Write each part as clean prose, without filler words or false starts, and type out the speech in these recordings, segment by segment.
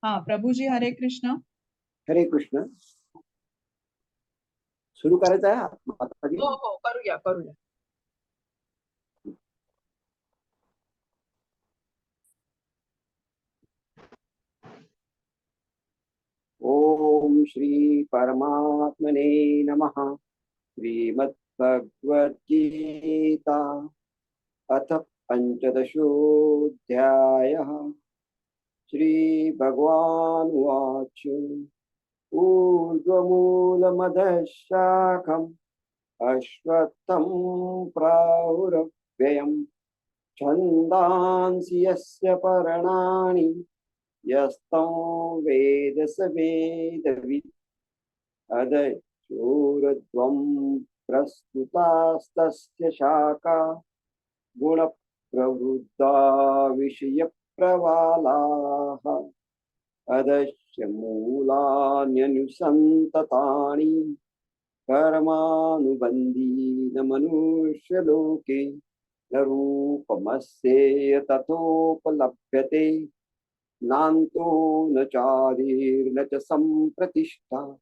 हा प्रभूजी, हरे कृष्ण. हरे कृष्ण. सुरू करायचं आहे माताजी. हो हो, करूया करूया. ओम श्री परमात्मने नमः. श्रीमद्भगवद्गीता अथ पंचदशोऽध्यायः. श्री भगवान् उवाच. ऊर्ध्वमूलमधः शाखम् अश्वत्थं प्राहुरव्ययम् छन्दांसि यस्य पर्णानि यस्तं वेद स वेदवित्. अदशूरध्वं प्रस्तुतास्तस्य शाखा गुणप्रवृद्धा विषयप्रवालाः. अदस्य मूलान्यनुसन्ततानि कर्मानुबन्धीन मनुष्यलोके. न रूपमस्येय ततोपलभ्यते नान्तो न चादिर्न च सम्प्रतिष्ठा.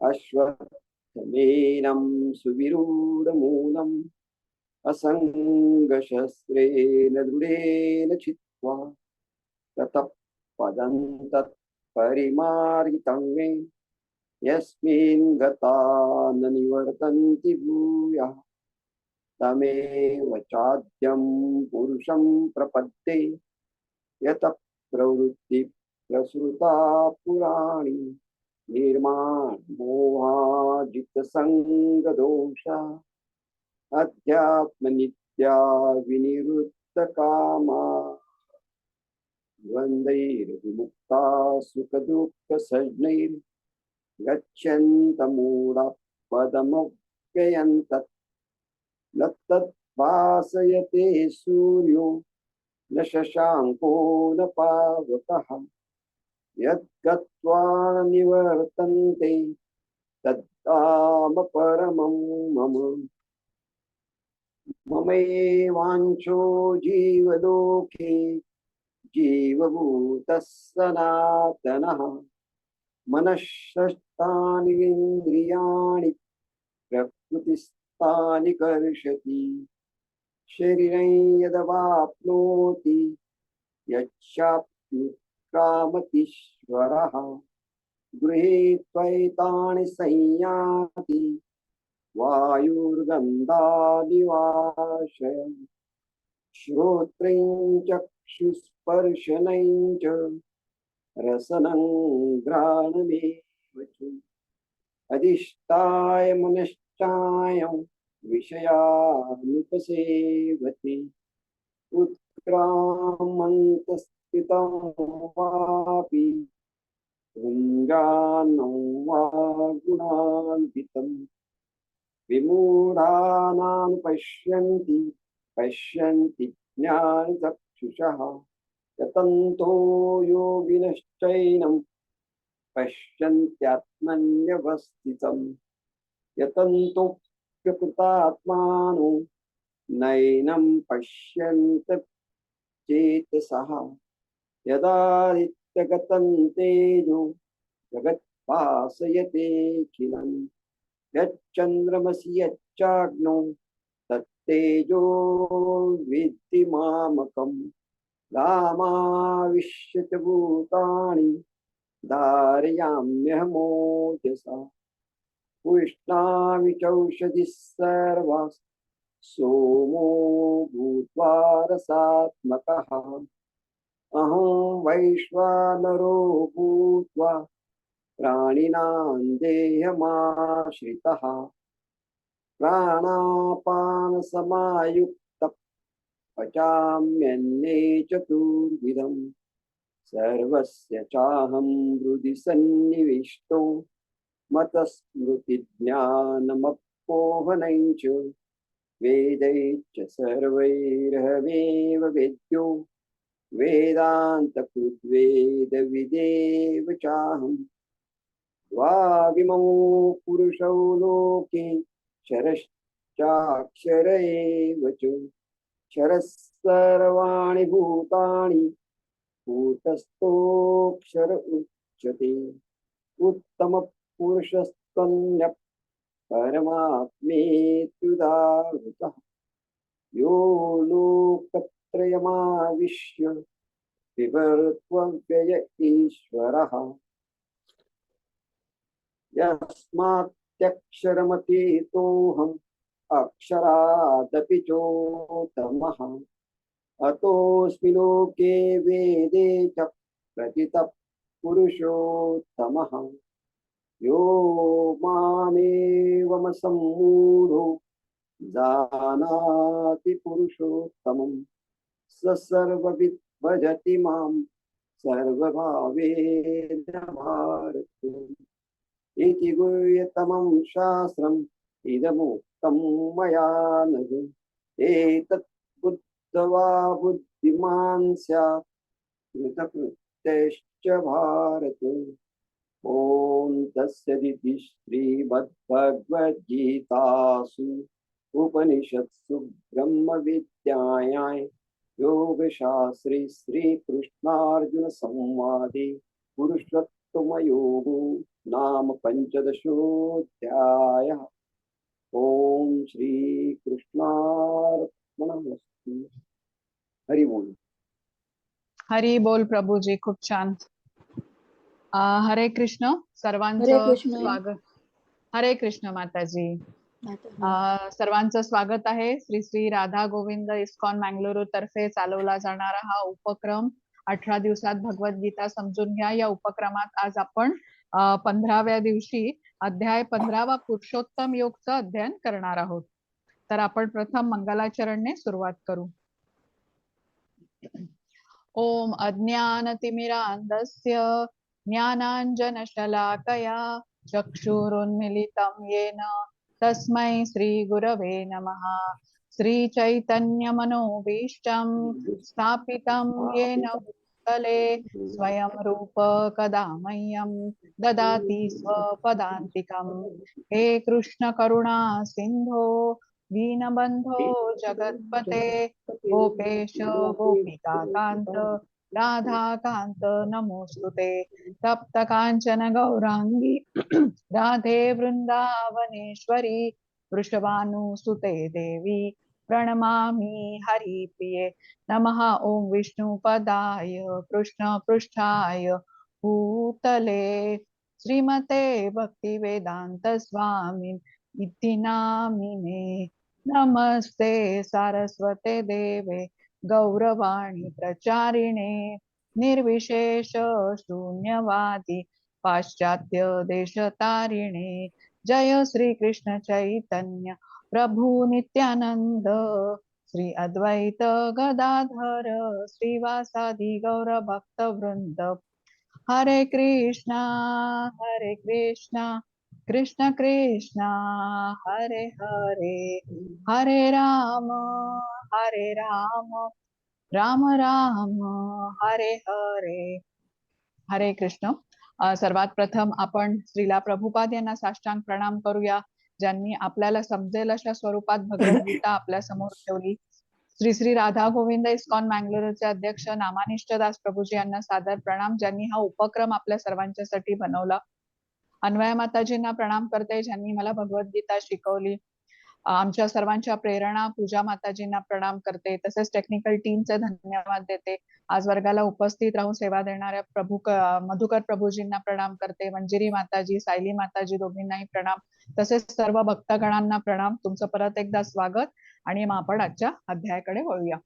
अश्वत्थमेनं सुविरूढमूलम् असङ्गशस्त्रेण दृढेन छित्त्वा ततः पदं तत्परिमार्गितं मे. यस्मिन् गता न निवर्तन्ति भूयः तमेव चाद्यं पुरुषं प्रपद्ये. यतः प्रवृत्ति प्रसृता पुराणी निर्माण मोहाजितसङ्गदोषा अध्यात्मनित्या विनिवृत्तकामा द्वन्द्वैर्विमुक्ता सुखदुःखसञ्ज्ञैर्गच्छन्तमूढः पदमव्ययन्तत्. न तद्भासयते सूर्यो न शशाङ्को न पावकः. यद्गत्वा न निवर्तन्ते तद्धाम परमं मम. ममैवांशो जीवलोके जीवभूतः सनातनः. मनःषष्ठानि इन्द्रियाणि प्रकृतिस्थानि कर्षति. शरीरं यदवाप्नोति यच्चाप्युत्क्रामतीश्वरः. गृहीत्वैतानि संयाति वायुर्गन्धानि वाशयन्. श्रोत्रेण चक्षुस्पर्शनेन च रसनं घ्राणमेव च. अधिष्ठाय मनश्चायं विषयानुपसेवते. उत्क्रामन्तस्थितं वापि भुञ्जानं वा गुणान्वितं. विमूढानां पश्यन्ति ज्ञानचक्षुषः. यतन्तो योगिनश्चैनं पश्यन्त्यात्मन्यवस्थितं. यतन्तोऽप्यकृतात्मानो नैनं पश्यन्त चेतसः. यदादित्यगतं तेजो जगद्भासयतेऽखिलं. यच्चन्द्रमसि यच्चाग्नौ तत्तेजो विद्धि मामकम्. गामाविश्य च भूतानि धारयाम्यहमोजसा. पुष्णामि चौषधिः सर्वाः सोमो भूत्वा रसात्मकः. अहं वैश्वानरो भूत्वा प्राणिनां देहमाश्रितः. प्राणापानसमायुक्तः पचाम्यन्ने चतुर्विधम्. सर्वस्य चाहं हृदि सन्निविष्टो मतस्मृतिज्ञानमपोहनं च. वेदैश्च सर्वैरहमेव वेद्यो वेदान्तकृद्वेदविदेव चाहं. द्वाविमौ पुरुषौ लोके क्षरश्चाक्षर एव च. क्षरः सर्वाणि भूतानि कूटस्थोऽक्षर उच्यते उत्तम पुरुषस्तन्य परमात्मेत्युदाहृतः यो लोकत्रयमाविश्य विवर्त्वव्यय ईश्वरः यस्मात्यक्षरमतीतोऽहम् अक्षरादपि चोत्तमः अतोऽस्मि लोके वेदे च प्रतितः पुरुषोत्तमः यो मामेवमसम्मूढो जानाति पुरुषोत्तमं स सर्वविद् भजति मां सर्वभावेन भारत इति गुह्यतमं शास्त्रम् इदमुक्तं मया नघ एतत् बुद्धवा बुद्धिमान् स्यात् कृतकृत्यश्च भारत ॐ तस्सदिति श्रीमद्भगवद्गीतासु उपनिषत्सु ब्रह्मविद्यायां योगशास्त्रे श्रीकृष्णार्जुन संवादे पुरुषोत्तमयोगो नाम पंचदशोऽध्यायः। ओम श्रीकृष्णार्पणमस्तु। हरि बोल। हरी बोल प्रभूजी, खूप छान. हरे कृष्ण, हरे सर्वांचं कृष्ण. स्वागत. हरे कृष्ण माताजी. सर्वांचं स्वागत आहे. श्री श्री राधा गोविंद इस्कॉन मंगळुरू तर्फे चालवला जाणारा हा उपक्रम 18 दिवसात भगवद्गीता समजून घ्या या उपक्रमात आज आपण 15व्या दिवशी अध्याय 15वा पुरुषोत्तम योगचं अध्ययन करणार आहोत. तर आपण प्रथम मंगलाचरणने सुरुवात करू. ओम अज्ञानतिमिरान्धस्य ज्ञानाञ्जनशलाकया चक्षुरुन्मिलितं येन तस्मै श्रीगुरवे नमः. श्रीचैतन्यमनोभीष्टं स्थापितं येन भूतले स्वयं रूप कदा मह्यं ददाति स्वपदान्तिकं. हे कृष्ण करुणा सिन्धो दीनबन्धो जगत्पते गोपेश गोपिका कांत राधाकांत नमोस्तुते. तप्त कांचन गौरांगी राधे वृंदावनेश्वरी वृषभानुसुते देवी प्रणमामि हरिप्रिये. नमः ओम विष्णुपदाय कृष्ण पृष्ठाय भूतले श्रीमते भक्तिवेदांत स्वामी इति नामिने. नमस्ते सारस्वते देवे गौरवाणी प्रचारिणे निर्विशेष शून्यवादी पाश्चात्य देशतारिणे. जय श्री कृष्ण चैतन्य प्रभु नित्यानंद श्री अद्वैत गदाधर श्रीवासादि गौर भक्त वृंद. हरे कृष्णा कृष्ण कृष्णा हरे हरे हरे राम राम राम हरे हरे. हरे कृष्ण. सर्वात प्रथम आपण श्रीला प्रभुपाद यांना साष्टांग प्रणाम करूया, ज्यांनी आपल्याला समजेल अशा स्वरूपात भगवद्गीता आपल्या समोर ठेवली. श्री श्री राधा गोविंद इस्कॉन मंगळुरूचे अध्यक्ष नामानिष्ठ दास प्रभूजी यांना सादर प्रणाम, ज्यांनी हा उपक्रम आपल्या सर्वांच्यासाठी बनवला. अन्वया माताजींना प्रणाम करते, ज्यांनी मला भगवद्गीता शिकवली. आमच्या सर्वांच्या प्रेरणा पूजा माताजींना प्रणाम करते. तसेच टेक्निकल टीमचे धन्यवाद देते. आज वर्गाला उपस्थित राहून सेवा देणाऱ्या मधुकर प्रभूजींना प्रणाम करते. मंजिरी माताजी, सायली माताजी दोघींनाही प्रणाम. तसेच सर्व भक्तगणांना प्रणाम. तुमचं परत एकदा स्वागत. आणि मग आपण आजच्या अध्यायाकडे वळूया.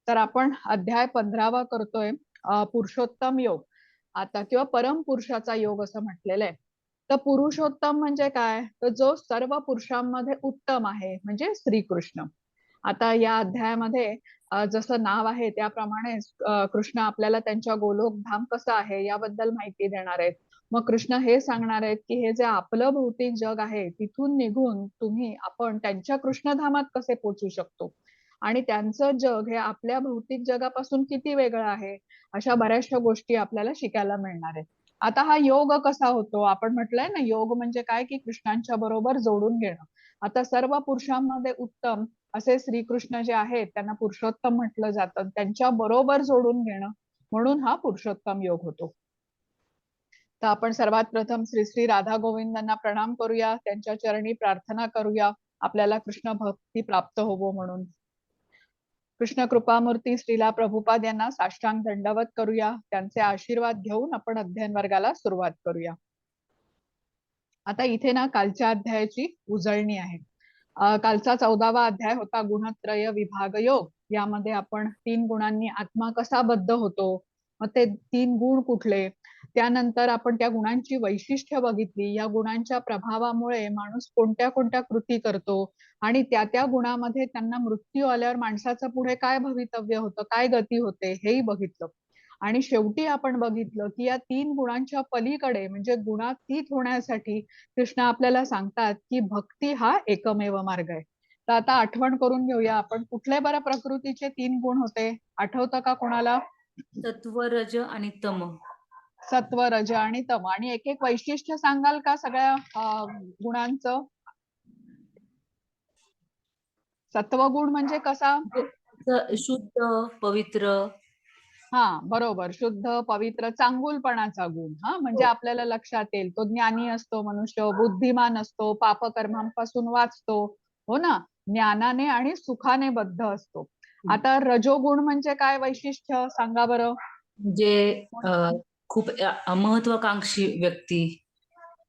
तर आपण अध्याय 15वा करतोय, पुरुषोत्तम योग आता, किंवा परम पुरुषाचा योग असं म्हटलेलं आहे. तर पुरुषोत्तम म्हणजे काय, तर जो सर्व पुरुषांमध्ये उत्तम आहे, म्हणजे श्रीकृष्ण. आता या अध्यायामध्ये जसं नाव आहे त्याप्रमाणे कृष्ण आपल्याला त्यांच्या गोलोक धाम कसं आहे याबद्दल माहिती देणार आहेत. मग कृष्ण हे सांगणार आहेत की हे जे आपलं भौतिक जग आहे तिथून निघून आपण त्यांच्या कृष्णधामात कसे पोहोचू शकतो, आणि त्यांचं जग हे आपल्या भौतिक जगापासून किती वेगळं आहे, अशा बऱ्याचशा गोष्टी आपल्याला शिकायला मिळणार आहेत. आता हा योग कसा होतो, आपण म्हटलंय ना, योग म्हणजे काय, की कृष्णांच्या बरोबर जोडून घेणं. आता सर्व पुरुषांमध्ये उत्तम असे श्रीकृष्ण जे आहेत त्यांना पुरुषोत्तम म्हटलं जातं, त्यांच्या बरोबर जोडून घेणं म्हणून हा पुरुषोत्तम योग होतो. तर आपण सर्वात प्रथम श्री श्री राधा गोविंदांना प्रणाम करूया, त्यांच्या चरणी प्रार्थना करूया आपल्याला कृष्ण भक्ती प्राप्त होवो म्हणून. कृष्ण कृपामूर्ती श्रीला प्रभुपाद यांना साष्टांग दंडवत करूया, त्यांचे आशीर्वाद घेऊन आपण अध्ययन वर्गाला सुरुवात करूया. आता इथे ना कालच्या अध्यायाची उजळणी आहे. कालचा 14वा अध्याय होता गुणत्रय विभाग योग. यामध्ये आपण 3 गुणांनी आत्मा कसा बद्ध होतो, मग ते 3 गुण कुठले, त्यानंतर आपण त्या गुणांची वैशिष्ट्य बघितली. या गुणांच्या प्रभावामुळे माणूस कोणत्या कोणत्या कृती करतो आणि त्या त्या गुणामध्ये त्यांना मृत्यू आल्यावर माणसाचं पुढे काय भवितव्य होतं, काय गती होते, हेही बघितलं. आणि शेवटी आपण बघितलं की या 3 गुणांच्या पलीकडे म्हणजे गुणातीत होण्यासाठी कृष्ण आपल्याला सांगतात की भक्ती हा एकमेव मार्ग आहे. तर आता आठवण करून घेऊया आपण, कुठले बरं प्रकृतीचे 3 गुण होते, आठवतं का कोणाला? सत्व, रज आणि तम. सत्व, रज आणि तम. आणि एक एक वैशिष्ट्य सांगाल का सगळ्या गुणांचं? सत्वगुण म्हणजे कसा? शुद्ध, पवित्र. हा बरोबर, शुद्ध, पवित्र, चांगुलपणाचा गुण. हा म्हणजे आपल्याला लक्षात येईल तो ज्ञानी असतो मनुष्य, बुद्धिमान असतो, पापकर्मांपासून वाचतो, हो ना, ज्ञानाने आणि सुखाने बद्ध असतो. आता रजोगुण म्हणजे काय वैशिष्ट्य सांगा बरं? म्हणजे खूप महत्वाकांक्षी व्यक्ती.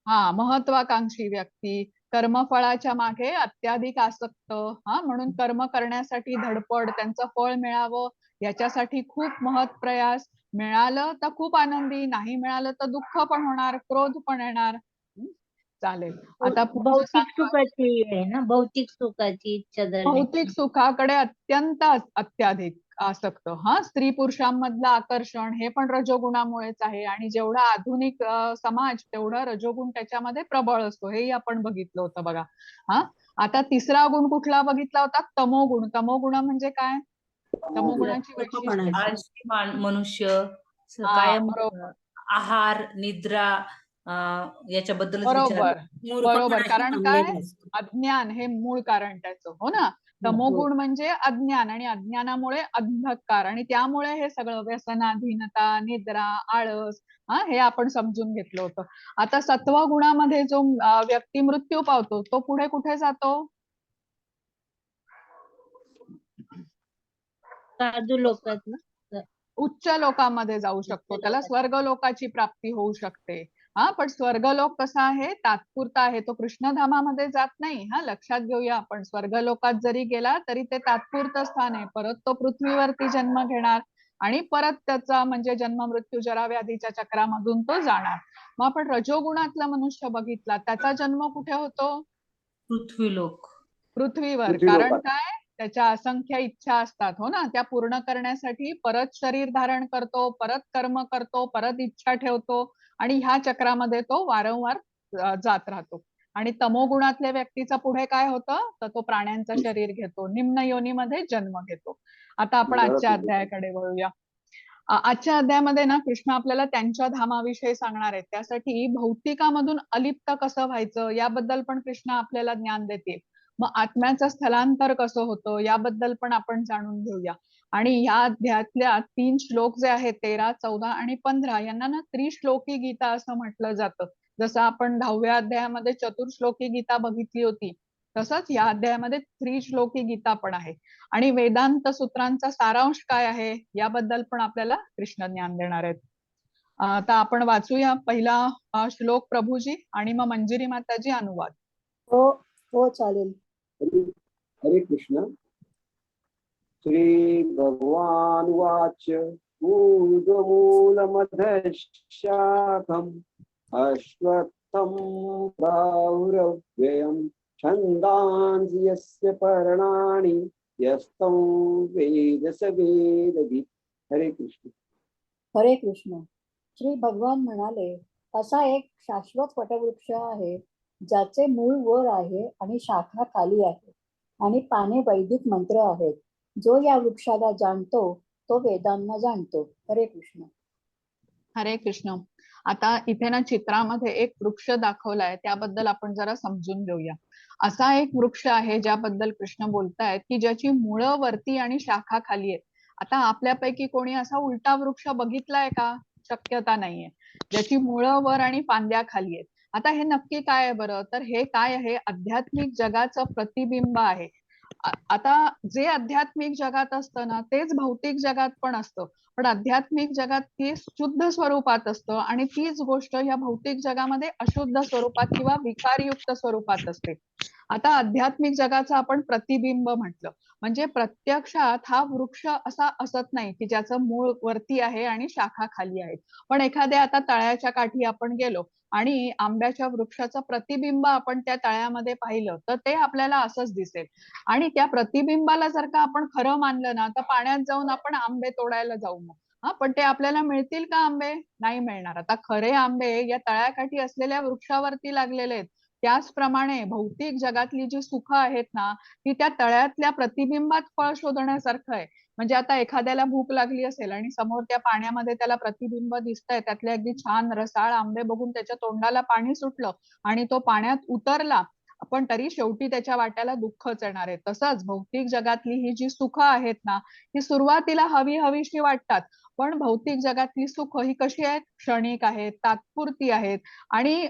हा, महत्वाकांक्षी व्यक्ती, कर्मफळाच्या मागे अत्याधिक आसक्त, हा म्हणून कर्म करण्यासाठी धडपड, त्यांचं फळ मिळावं याच्यासाठी खूप महत्प्रयास, मिळालं तर खूप आनंदी, नाही मिळालं तर दुःख पण होणार, क्रोध पण येणार. चालेल, आता पुढचं भौतिक सांगा. सुखाची आहे ना, भौतिक सुखाची इच्छा भौतिक धरण्याची. सुखाकडे अत्यंत अत्याधिक आसक्त. हा, स्त्री पुरुषांमधलं आकर्षण हे पण रजोगुणामुळेच आहे. आणि जेवढा आधुनिक समाज तेवढा रजोगुण त्याच्यामध्ये प्रबळ असतो, हेही आपण बघितलं होतं बघा. हा, आता तिसरा गुण कुठला बघितला होता? तमोगुण. तमोगुण म्हणजे काय? तमोगुणाची वैशिष्ट्य. आळशी मनुष्य, हा कायम बरोबर आहार, निद्रा याच्याबद्दलच विचार, बरोबर बरोबर. मूर्खपणाशी कारण काय? थांबलेला असतो. अज्ञान हे मूळ कारण त्याचं, हो ना. तमोगुण म्हणजे अज्ञान, आणि अज्ञानामुळे अंधकार, आणि त्यामुळे हे सगळं व्यसनाधीनता, निद्रा, आळस, हा हे आपण समजून घेतलं होतं. आता सत्वगुणामध्ये जो व्यक्ती मृत्यू पावतो तो पुढे कुठे जातो? साधू लोकात ना. उच्च लोकांमध्ये जाऊ शकतो, त्याला लोकात. स्वर्ग लोकाची प्राप्ती होऊ शकते. हा, पण स्वर्गलोक कसा आहे? तात्पुरता आहे, तो कृष्णधामामध्ये जात नाही. हा, लक्षात घेऊया आपण, स्वर्गलोकात जरी गेला तरी ते तात्पुरतं स्थान आहे. परत तो पृथ्वीवरती जन्म घेणार आणि परत त्याचा म्हणजे जन्म मृत्यू जरा व्याधीच्या चक्रामधून तो जाणार. मग आपण रजोगुणातला मनुष्य बघितला, त्याचा जन्म कुठे होतो? पृथ्वीलोक. पृथ्वीवर. पृथ्वी कारण लोकात. काय? त्याच्या असंख्य इच्छा असतात, हो ना, त्या पूर्ण करण्यासाठी परत शरीर धारण करतो, परत कर्म करतो, परत इच्छा ठेवतो, आणि ह्या चक्रामध्ये तो वारंवार जात राहतो. आणि तमोगुणातल्या व्यक्तीचा पुढे काय होतं? तर तो प्राण्यांचं शरीर घेतो, निम्न योनीमध्ये जन्म घेतो. आता आपण आजच्या अध्यायाकडे वळूया. आजच्या अध्यायामध्ये ना कृष्ण आपल्याला त्यांच्या धामाविषयी सांगणार आहेत. त्यासाठी भौतिकामधून अलिप्त कसं व्हायचं याबद्दल पण कृष्ण आपल्याला ज्ञान देते. मग आत्म्याचं स्थलांतर कसं होतं याबद्दल पण आपण जाणून घेऊया. आणि या अध्यायातल्या 3 श्लोक जे आहेत 13, 14 आणि 15 यांना ना त्रिश्लोकी गीता असं म्हटलं जातं. जसं आपण 10व्या अध्यायामध्ये चतुर्श्लोकी गीता बघितली होती, तसंच या अध्यायामध्ये त्रिश्लोकी गीता पण आहे. आणि वेदांत सूत्रांचा सारांश काय आहे याबद्दल पण आपल्याला कृष्ण ज्ञान देणार आहेत. आता आपण वाचूया पहिला श्लोक प्रभूजी, आणि मग मंजिरी माताजी अनुवाद. हो हो चालेल. हरे कृष्ण. श्री भगवान वाच ऊर्ध्वमूलमधशाखम् अश्वत्थं प्राहुरव्ययम् छन्दांसि यस्य पर्णानि यस्तं वेद स वेदवित्. हरे कृष्ण. हरे कृष्ण. श्री भगवान म्हणाले, असा एक शाश्वत वटवृक्ष आहे ज्याचे मूळ वर आहे आणि शाखा खाली आहे आणि पाने वैदिक मंत्र आहेत. जो या वृक्षाला जाणतो तो वेदांना जाणतो. हरे कृष्ण. हरे कृष्ण. आता इथे ना चित्रामध्ये एक वृक्ष दाखवलाय, त्याबद्दल आपण जरा समजून घेऊया. असा एक वृक्ष आहे ज्याबद्दल कृष्ण बोलतायत की ज्याची मुळं वरती आणि शाखा खाली आहेत. आता आपल्यापैकी कोणी असा उलटा वृक्ष बघितलाय का? शक्यता नाहीये. ज्याची मुळं वर आणि फांद्या खाली आहेत. आता हे नक्की काय आहे बरं? तर हे काय आहे? आध्यात्मिक जगाचं प्रतिबिंब आहे. आता जे आध्यात्मिक जगात असतं ना, तेच भौतिक जगात पण असतं. पण आध्यात्मिक जगात ती शुद्ध स्वरूपात असतं आणि तीच गोष्ट या भौतिक जगामध्ये अशुद्ध स्वरूपात किंवा विकारयुक्त स्वरूपात असते. आता आध्यात्मिक जगाचं आपण प्रतिबिंब म्हटलं. म्हणजे प्रत्यक्षात हा वृक्ष असा असत नाही, की ज्याचं मूळ वरती आहे आणि शाखा खाली आहेत. पण एखाद्या आता तळ्याच्या काठी आपण गेलो आणि आंब्याच्या वृक्षाचं प्रतिबिंब आपण त्या तळ्यामध्ये पाहिलं, तर ते आपल्याला असंच दिसेल. आणि त्या प्रतिबिंबाला जर का आपण खरं मानलं ना, तर पाण्यात जाऊन आपण आंबे तोडायला जाऊ मग. हां, पण ते आपल्याला मिळतील का आंबे? नाही मिळणार. आता खरे आंबे या तळ्याकाठी असलेल्या वृक्षावरती लागलेले आहेत. त्याचप्रमाणे भौतिक जगातली जी सुखं आहेत ना, ती त्या तळ्यातल्या प्रतिबिंबात फळ शोधण्यासारखं आहे. म्हणजे आता एखाद्याला भूक लागली असेल आणि समोर त्या पाण्यामध्ये त्याला प्रतिबिंब दिसतंय, त्यातले अगदी छान रसाळ आंबे बघून त्याच्या तोंडाला पाणी सुटलं आणि तो पाण्यात उतरला, पण तरी शेवटी त्याच्या वाट्याला दुःखच येणार आहे. तसंच भौतिक जगातली ही जी सुखं आहेत ना, ही सुरुवातीला हवी-हवीशी वाटतात. पण भौतिक जगातली सुखं ही कशी आहेत? क्षणिक आहेत, तात्पुरती आहेत आणि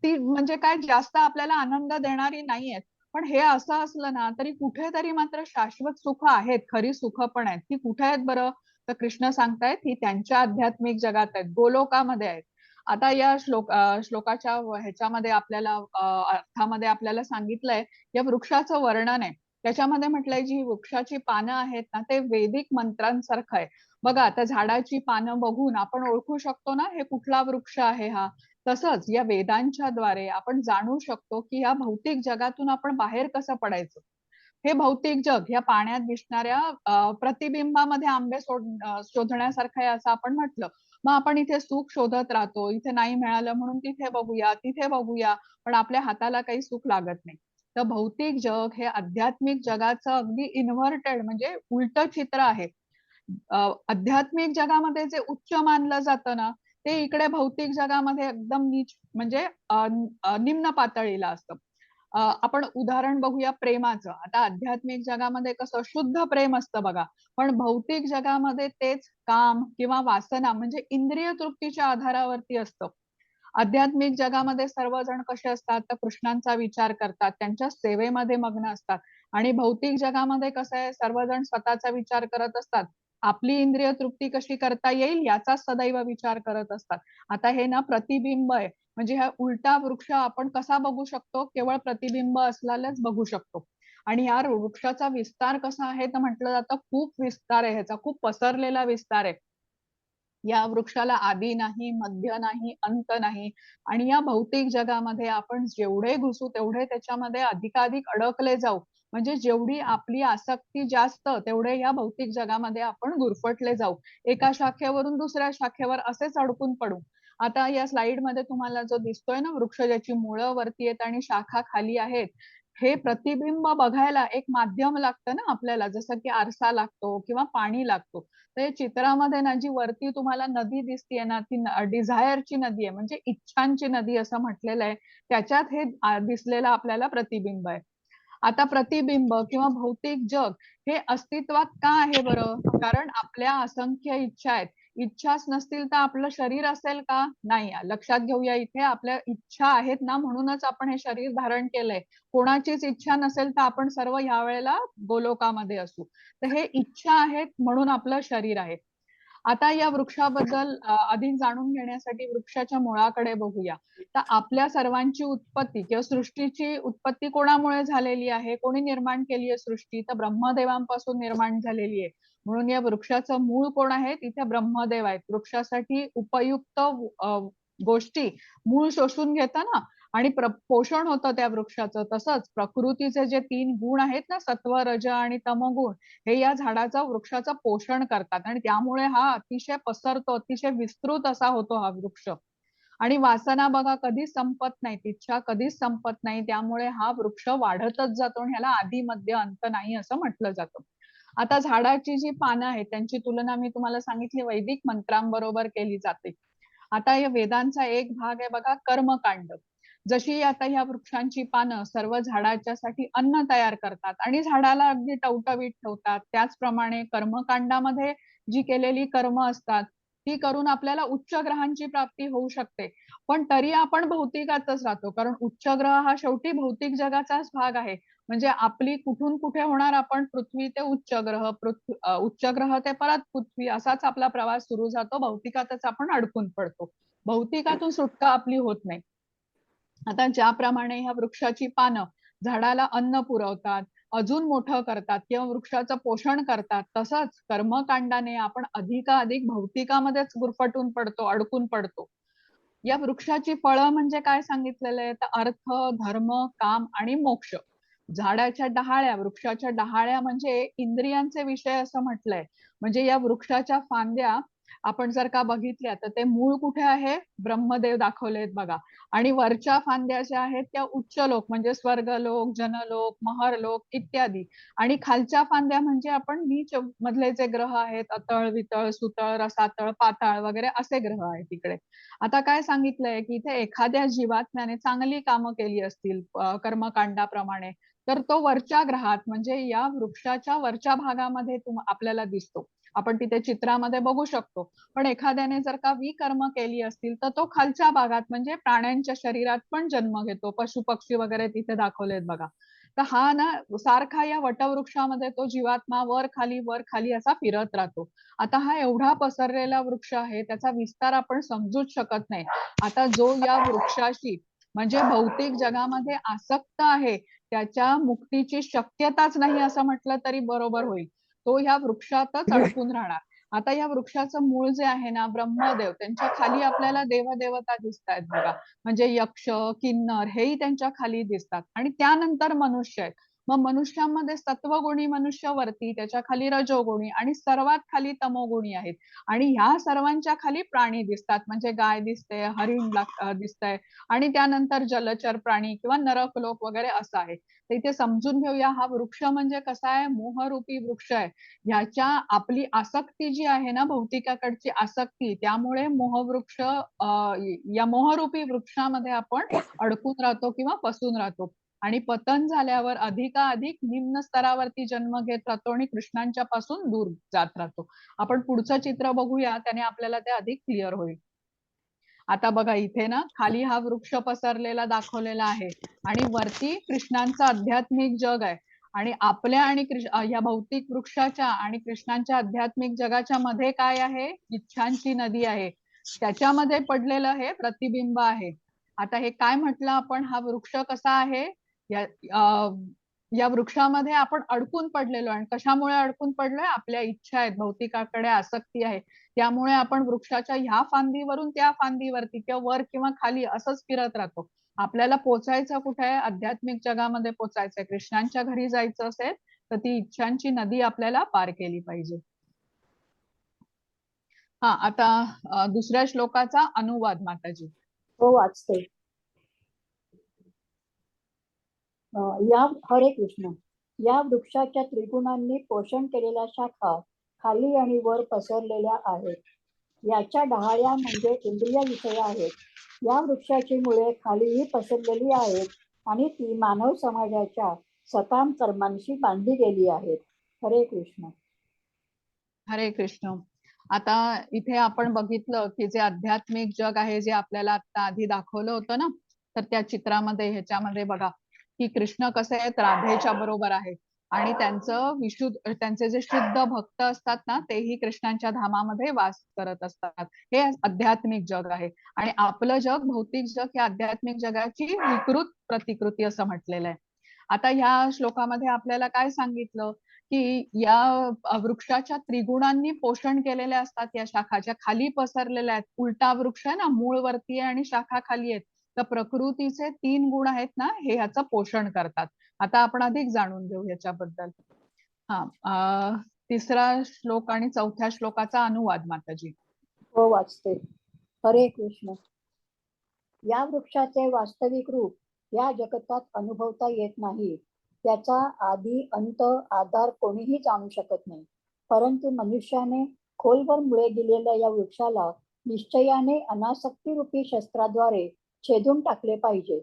ती म्हणजे काय जास्त आपल्याला आनंद देणारी नाहीयेत. पण हे असं असलं ना, तरी कुठेतरी मात्र शाश्वत सुख आहेत, खरी सुख पण आहेत. ती कुठे आहेत बरं? तर कृष्ण सांगतायत ही त्यांच्या आध्यात्मिक जगात आहेत, गोलोकामध्ये आहेत. आता या श्लोकाच्या ह्याच्यामध्ये आपल्याला अर्थामध्ये आपल्याला सांगितलंय, या वृक्षाचं वर्णन आहे. त्याच्यामध्ये म्हटलंय जी वृक्षाची पानं आहेत ना, ते वैदिक मंत्रांसारखं आहे. बघा आता झाडाची पानं बघून आपण ओळखू शकतो ना, हे कुठला वृक्ष आहे हा. तसंच या वेदांच्या द्वारे आपण जाणू शकतो, की या भौतिक जगातून आपण बाहेर कसं पडायचं. हे भौतिक जग या पाण्यात दिसणाऱ्या प्रतिबिंबामध्ये आंबे शोधण्यासारखं आहे असं आपण म्हटलं. मग आपण इथे सुख शोधत राहतो. इथे नाही मिळालं म्हणून तिथे बघूया, तिथे बघूया, पण आपल्या हाताला काही सुख लागत नाही. तर भौतिक जग हे आध्यात्मिक जगाचं अगदी इन्व्हर्टेड म्हणजे उलटं चित्र आहे. आध्यात्मिक जगामध्ये जे उच्च मानलं जातं ना, ते इकडे भौतिक जगामध्ये एकदम नीच म्हणजे निम्न पातळीला असतं. आपण उदाहरण बघूया प्रेमाचं. आता आध्यात्मिक जगामध्ये कसं शुद्ध प्रेम असतं बघा. पण भौतिक जगामध्ये तेच काम किंवा वासना म्हणजे इंद्रिय तृप्तीच्या आधारावरती असतं. आध्यात्मिक जगामध्ये सर्वजण कसे असतात तर कृष्णांचा विचार करतात, त्यांच्या सेवेमध्ये मग्न असतात आणि भौतिक जगामध्ये कसं आहे सर्वजण स्वतःचा विचार करत असतात. आपली इंद्रिय तृप्ती कशी करता येईल याचाच सदैव विचार करत असतात. आता हे ना प्रतिबिंब आहे. म्हणजे हा उलटा वृक्ष आपण कसा बघू शकतो? केवळ प्रतिबिंब असलेलाच बघू शकतो. आणि या वृक्षाचा विस्तार कसा आहे तर म्हटलं जातं खूप विस्तार आहे ह्याचा, खूप पसरलेला विस्तार आहे. या वृक्षाला आदी नाही, मध्य नाही, अंत नाही आणि या भौतिक जगामध्ये आपण जेवढे घुसू तेवढे त्याच्यामध्ये अधिकाधिक अडकले जाऊ. म्हणजे जेवढी आपली आसक्ती जास्त तेवढे या भौतिक जगामध्ये आपण गुरफटले जाऊ. एका शाखेवरून दुसऱ्या शाखेवर असेच अडकून पडू. आता या स्लाइडमध्ये तुम्हाला जो दिसतोय ना वृक्ष ज्याची मुळं वरती आहेत आणि शाखा खाली आहेत, हे प्रतिबिंब बघायला एक माध्यम लागतं ना आपल्याला जसं की आरसा लागतो किंवा पाणी लागतो. तर चित्रामध्ये ना जी वरती तुम्हाला नदी दिसतीये ना ती डिझायरची नदी आहे म्हणजे इच्छांची नदी असं म्हटलेलं आहे. त्याच्यात हे दिसलेलं आपल्याला प्रतिबिंब आहे. आता प्रतिबिंब किंवा भौतिक जग हे अस्तित्वात का आहे बरं? कारण आपल्या असंख्य इच्छा आहेत. इच्छाच नसतील तर आपलं शरीर असेल का? नाही. लक्षात घेऊया इथे आपल्या इच्छा आहेत ना म्हणूनच आपण हे शरीर धारण केलंय. कोणाचीच इच्छा नसेल तर आपण सर्व ह्या वेळेला गोलोकामध्ये असू. तर हे इच्छा आहेत म्हणून आपलं शरीर आहे. आता या वृक्षाबद्दल अधिक जाणून घेण्यासाठी वृक्षाच्या मुळाकडे बघूया. तर आपल्या सर्वांची उत्पत्ती किंवा सृष्टीची उत्पत्ती कोणामुळे झालेली आहे? कोणी निर्माण केली आहे सृष्टी? तर ब्रह्मदेवांपासून निर्माण झालेली आहे. म्हणून या वृक्षाचं मूळ कोण आहे? तिथे ब्रह्मदेव आहेत. वृक्षासाठी उपयुक्त गोष्टी मूळ शोषून घेतं ना आणि पोषण होतं त्या वृक्षाचं. तसंच प्रकृतीचे जे 3 गुण आहेत ना सत्व, रज आणि तमगुण हे या झाडाचं वृक्षाचं पोषण करतात आणि त्यामुळे हा अतिशय पसरतो, अतिशय विस्तृत असा होतो हा वृक्ष. आणि वासना बघा कधीच संपत नाहीत, इच्छा कधीच संपत नाही. त्यामुळे हा वृक्ष वाढतच जातो आणि ह्याला आदी, मध्य, अंत नाही असं म्हटलं जातं. आता झाडाची जी पानं आहेत त्यांची तुलना मी तुम्हाला सांगितली वैदिक मंत्रांबरोबर केली जाते. आता या वेदांचा एक भाग आहे बघा कर्मकांड. जशी आता ह्या वृक्षांची पानं सर्व झाडाच्यासाठी अन्न तयार करतात आणि झाडाला अगदी टवटवीत ठेवतात, त्याचप्रमाणे कर्मकांडामध्ये जी केलेली कर्म असतात ती करून आपल्याला उच्च ग्रहांची प्राप्ती होऊ शकते. पण तरी आपण भौतिकातच राहतो, कारण उच्च ग्रह हा शेवटी भौतिक जगाचाच भाग आहे. म्हणजे आपली कुठून कुठे होणार, आपण पृथ्वी ते उच्च ग्रह, उच्च ग्रह ते परत पृथ्वी, असाच आपला प्रवास सुरू जातो. भौतिकातच आपण अडकून पडतो. भौतिकातून सुटका आपली होत नाही. आता ज्याप्रमाणे ह्या वृक्षाची पानं झाडाला अन्न पुरवतात, अजून मोठं करतात किंवा वृक्षाचं पोषण करतात, तसंच कर्मकांडाने आपण अधिकाधिक भौतिकामध्येच गुरफटून पडतो, अडकून पडतो. या वृक्षाची फळं म्हणजे काय सांगितलेलं आहे, तर अर्थ, धर्म, काम आणि मोक्ष. झाडाच्या डहाळ्या, वृक्षाच्या डहाळ्या म्हणजे इंद्रियांचे विषय असं म्हटलंय. म्हणजे या वृक्षाच्या फांद्या आपण जर का बघितल्या तर ते मूळ कुठे आहे, ब्रह्मदेव दाखवलेत बघा. आणि वरच्या फांद्या ज्या आहेत त्या उच्च लोक म्हणजे स्वर्गलोक, जनलोक, महरलोक इत्यादी. आणि खालच्या फांद्या म्हणजे आपण नीच मधले जे ग्रह आहेत, अतळ, वितळ, सुतळ, रसातळ, पाताळ वगैरे असे ग्रह आहेत तिकडे. आता काय सांगितलंय की इथे एखाद्या जीवात्म्याने चांगली कामं केली असतील कर्मकांडाप्रमाणे, तर तो वरच्या ग्रहात म्हणजे या वृक्षाच्या वरच्या भागामध्ये आपल्याला दिसतो. आपण तिथे चित्रामध्ये बघू शकतो. पण एखाद्याने जर का विकर्म केली असतील तर तो खालच्या भागात म्हणजे प्राण्यांच्या शरीरात पण जन्म घेतो. पशु पक्षी वगैरे तिथे दाखवलेत बघा. तर हा ना सारखा या वटवृक्षामध्ये तो जीवात्मा वर खाली असा फिरत राहतो. आता हा एवढा पसरलेला वृक्ष आहे, त्याचा विस्तार आपण समजूच शकत नाही. आता जो या वृक्षाशी म्हणजे भौतिक जगामध्ये आसक्त आहे, त्याच्या मुक्तीची शक्यताच नाही असं म्हटलं तरी बरोबर होईल. तो ह्या वृक्षातच अडकून राहणार. आता या वृक्षाचं मूळ जे आहे ना, ब्रह्मदेव, त्यांच्या खाली आपल्याला देवदेवता दिसतायत बघा. म्हणजे यक्ष, किन्नर हेही त्यांच्या खाली दिसतात आणि त्यानंतर मनुष्य आहेत. मग मनुष्यामध्ये सत्वगुणी मनुष्य वरती, त्याच्या खाली रजोगुणी आणि सर्वात खाली तमोगुणी आहेत. आणि ह्या सर्वांच्या खाली प्राणी दिसतात, म्हणजे गाय दिसते, हरिण दिसतंय आणि त्यानंतर जलचर प्राणी किंवा नरक लोक वगैरे असं आहे. तर इथे समजून घेऊया, हा वृक्ष म्हणजे कसा आहे, मोहरूपी वृक्ष आहे. ह्याच्या आपली आसक्ती जी आहे ना, भौतिकाकडची आसक्ती, त्यामुळे मोहवृक्ष या मोहरूपी वृक्षामध्ये आपण अडकून राहतो किंवा फसून राहतो. आणि पतन झाल्यावर अधिकाधिक निम्न स्तरावरती जन्म घेत राहतो आणि कृष्णांच्या पासून दूर जात राहतो. आपण पुढचं चित्र बघूया, त्याने आपल्याला ते अधिक क्लिअर होईल. आता बघा इथे ना खाली हा वृक्ष पसरलेला दाखवलेला आहे आणि वरती कृष्णांचं आध्यात्मिक जग आहे. आणि आपल्या आणि ह्या भौतिक वृक्षाच्या आणि कृष्णांच्या आध्यात्मिक जगाच्या मध्ये काय आहे, इच्छांची नदी आहे. त्याच्यामध्ये पडलेलं हे प्रतिबिंब आहे. आता हे काय म्हटलं आपण, हा वृक्ष कसा आहे, या वृक्षामध्ये आपण अडकून पडलेलो आणि कशामुळे अडकून पडलोय, आपल्या इच्छा आहेत, भौतिकाकडे आसक्ती आहे. त्यामुळे आपण वृक्षाच्या ह्या फांदीवरून त्या फांदीवरती किंवा वर किंवा खाली असंच फिरत राहतो. आपल्याला पोचायचं कुठे आहे, आध्यात्मिक जगामध्ये पोचायचंय. कृष्णांच्या घरी जायचं असेल तर ती इच्छांची नदी आपल्याला पार केली पाहिजे. हा, आता दुसऱ्या श्लोकाचा अनुवाद माताजी. हो, वाचते. या हरे कृष्ण. या वृक्षाच्या त्रिगुणांनी पोषण केलेल्या शाखा खाली आणि वर पसरलेल्या आहेत. याच्या डहाळ्या म्हणजे इंद्रिय विषय आहेत. या वृक्षाची मुळे खालीही पसरलेली आहेत आणि ती मानव समाजाच्या सकाम कर्मांशी बांधली गेली आहेत. हरे कृष्ण. हरे कृष्ण. आता इथे आपण बघितलं की जे आध्यात्मिक जग आहे, जे आपल्याला आता आधी दाखवलं होतं ना, तर त्या चित्रामध्ये ह्याच्यामध्ये बघा की कृष्ण कसे आहेत, राधेच्या बरोबर आहेत आणि त्यांचे जे शुद्ध भक्त असतात ना, तेही कृष्णांच्या धामामध्ये वास करत असतात. हे आध्यात्मिक जग आहे. आणि आपलं जग, भौतिक जग, हे आध्यात्मिक जगाची विकृत प्रतिकृती असं म्हटलेलं आहे. आता ह्या श्लोकामध्ये आपल्याला काय सांगितलं की या वृक्षाच्या त्रिगुणांनी पोषण केलेल्या असतात या शाखा, ज्या खाली पसरलेल्या आहेत. उलटा वृक्ष आहे ना, मूळ वरती आहे आणि शाखा खाली आहेत. तर प्रकृतीचे 3 गुण आहेत ना, हे ह्याचं पोषण करतात. आता आपण अधिक जाणून घेऊ ह्याच्याबद्दल. तिसरा श्लोक आणि चौथ्या श्लोकाचा अनुवाद माताजी. हो, वाचते. हरे कृष्ण. या वृक्षाचे वास्तविक रूप या जगतात अनुभवता येत नाही. त्याचा आदी अंत आधार कोणीही जाणू शकत नाही. परंतु मनुष्याने खोलवर मुळे दिलेल्या या वृक्षाला निश्चयाने अनासक्ती रूपी शस्त्राद्वारे छेदून टाकले पाहिजे.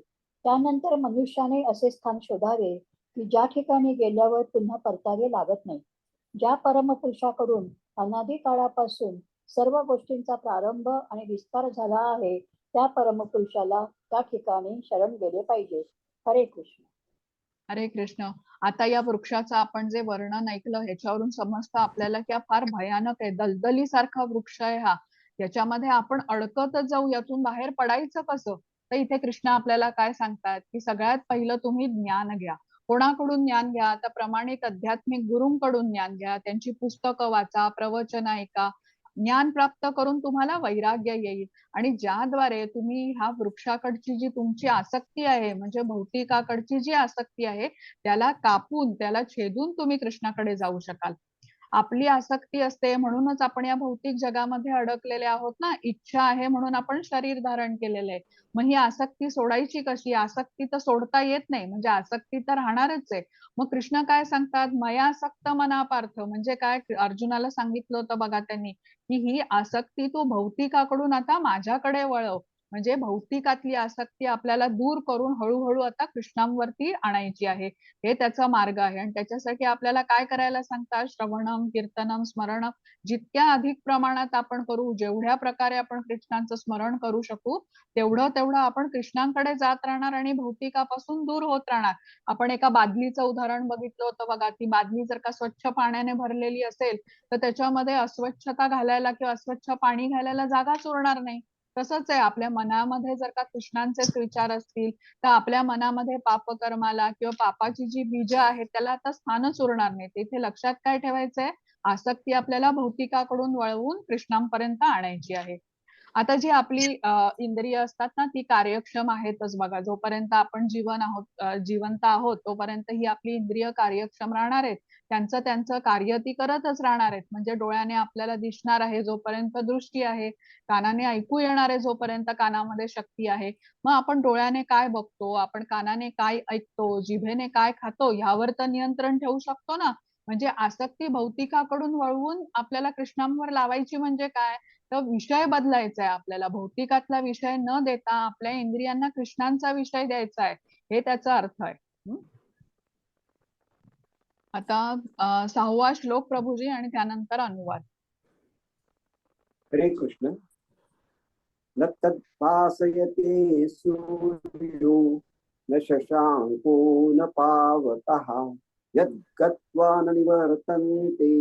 त्यानंतर मनुष्याने असे स्थान शोधावे की ज्या ठिकाणी गेल्यावर पुन्हा परतावे लागत नाही. ज्या परमपुरुषाकडून अनादी काळापासून सर्व गोष्टींचा प्रारंभ आणि विस्तार झाला आहे त्या परमपुरुषाला त्या ठिकाणी शरण गेले पाहिजे. हरे कृष्ण. हरे कृष्ण. आता या वृक्षाचं आपण जे वर्णन ऐकलं ह्याच्यावरून समजतं आपल्याला की हा फार भयानक आहे, दलदली सारखा वृक्ष आहे हा. याच्यामध्ये आपण अडकतच जाऊ, यातून बाहेर पडायचं कसं? तर इथे कृष्ण आपल्याला काय सांगतात की सगळ्यात पहिलं तुम्ही ज्ञान घ्या. कोणाकडून ज्ञान घ्या? तर प्रामाणिक आध्यात्मिक गुरूंकडून ज्ञान घ्या, त्यांची पुस्तकं वाचा, प्रवचन ऐका. ज्ञान प्राप्त करून तुम्हाला वैराग्य येईल आणि ज्याद्वारे तुम्ही ह्या वृक्षाकडची जी तुमची आसक्ती आहे, म्हणजे भौतिकाकडची जी आसक्ती आहे त्याला कापून, त्याला छेदून तुम्ही कृष्णाकडे जाऊ शकाल. आपली आसक्ती असते म्हणूनच आपण या भौतिक जगामध्ये अडकलेले आहोत ना. इच्छा आहे म्हणून आपण शरीर धारण केलेलं आहे. मग ही आसक्ती सोडायची कशी? आसक्ती तर सोडता येत नाही, म्हणजे आसक्ती तर राहणारच आहे. मग कृष्ण काय सांगतात? मयासक्त मना पार्थ. म्हणजे काय? अर्जुनाला सांगितलं होतं बघा त्यांनी की ही आसक्ती तू भौतिकाकडून आता माझ्याकडे वळव. म्हणजे भौतिकातली आसक्ती आपल्याला दूर करून हळूहळू आता कृष्णांवरती आणायची आहे. हे त्याचा मार्ग आहे आणि त्याच्यासाठी आपल्याला काय करायला सांगतात? श्रवणम, कीर्तनम, स्मरणम. जितक्या अधिक प्रमाणात आपण करू, जेवढ्या प्रकारे आपण कृष्णांचं स्मरण करू शकू, तेवढं आपण कृष्णांकडे जात राहणार आणि भौतिकापासून दूर होत राहणार. आपण एका बादलीचं उदाहरण बघितलं होतं बघा. ती बादली जर का स्वच्छ पाण्याने भरलेली असेल तर त्याच्यामध्ये अस्वच्छता घालायला किंवा अस्वच्छ पाणी घालायला जागाच उरणार नाही. तसंच आहे, आपल्या मनामध्ये जर का कृष्णांचेच विचार असतील तर आपल्या मनामध्ये पापकर्माला किंवा पापाची जी बीज आहेत त्याला आता स्थानच उरणार नाही. इथे लक्षात काय ठेवायचंय? आसक्ती आपल्याला भौतिकाकडून वळवून कृष्णांपर्यंत आणायची आहे. आता जी आपली इंद्रिय असतात ना ती कार्यक्षम आहेतच बघा. जोपर्यंत आपण जिवंत आहोत तोपर्यंत ही आपली इंद्रिय कार्यक्षम राहणार आहेत. त्यांचं कार्य ती करतच राहणार आहेत. म्हणजे डोळ्याने आपल्याला दिसणार आहे जोपर्यंत दृष्टी आहे, कानाने ऐकू येणार आहे जोपर्यंत कानामध्ये शक्ती आहे. मग आपण डोळ्याने काय बघतो, आपण कानाने काय ऐकतो, जिभेने काय खातो, ह्यावर तर नियंत्रण ठेवू शकतो ना. म्हणजे आसक्ती भौतिकाकडून वळवून आपल्याला कृष्णांवर लावायची म्हणजे काय? तर विषय बदलायचा आहे आपल्याला. भौतिकातला विषय न देता आपल्या इंद्रियांना कृष्णांचा विषय द्यायचा आहे, हे त्याचा अर्थ आहे. आता 6वा श्लोक प्रभूजी आणि त्यानंतर अनुवाद. हरे कृष्ण. न तद्भासयते सूर्यो न शशांको न पावकः यद्गत्वा न निवर्तन्ते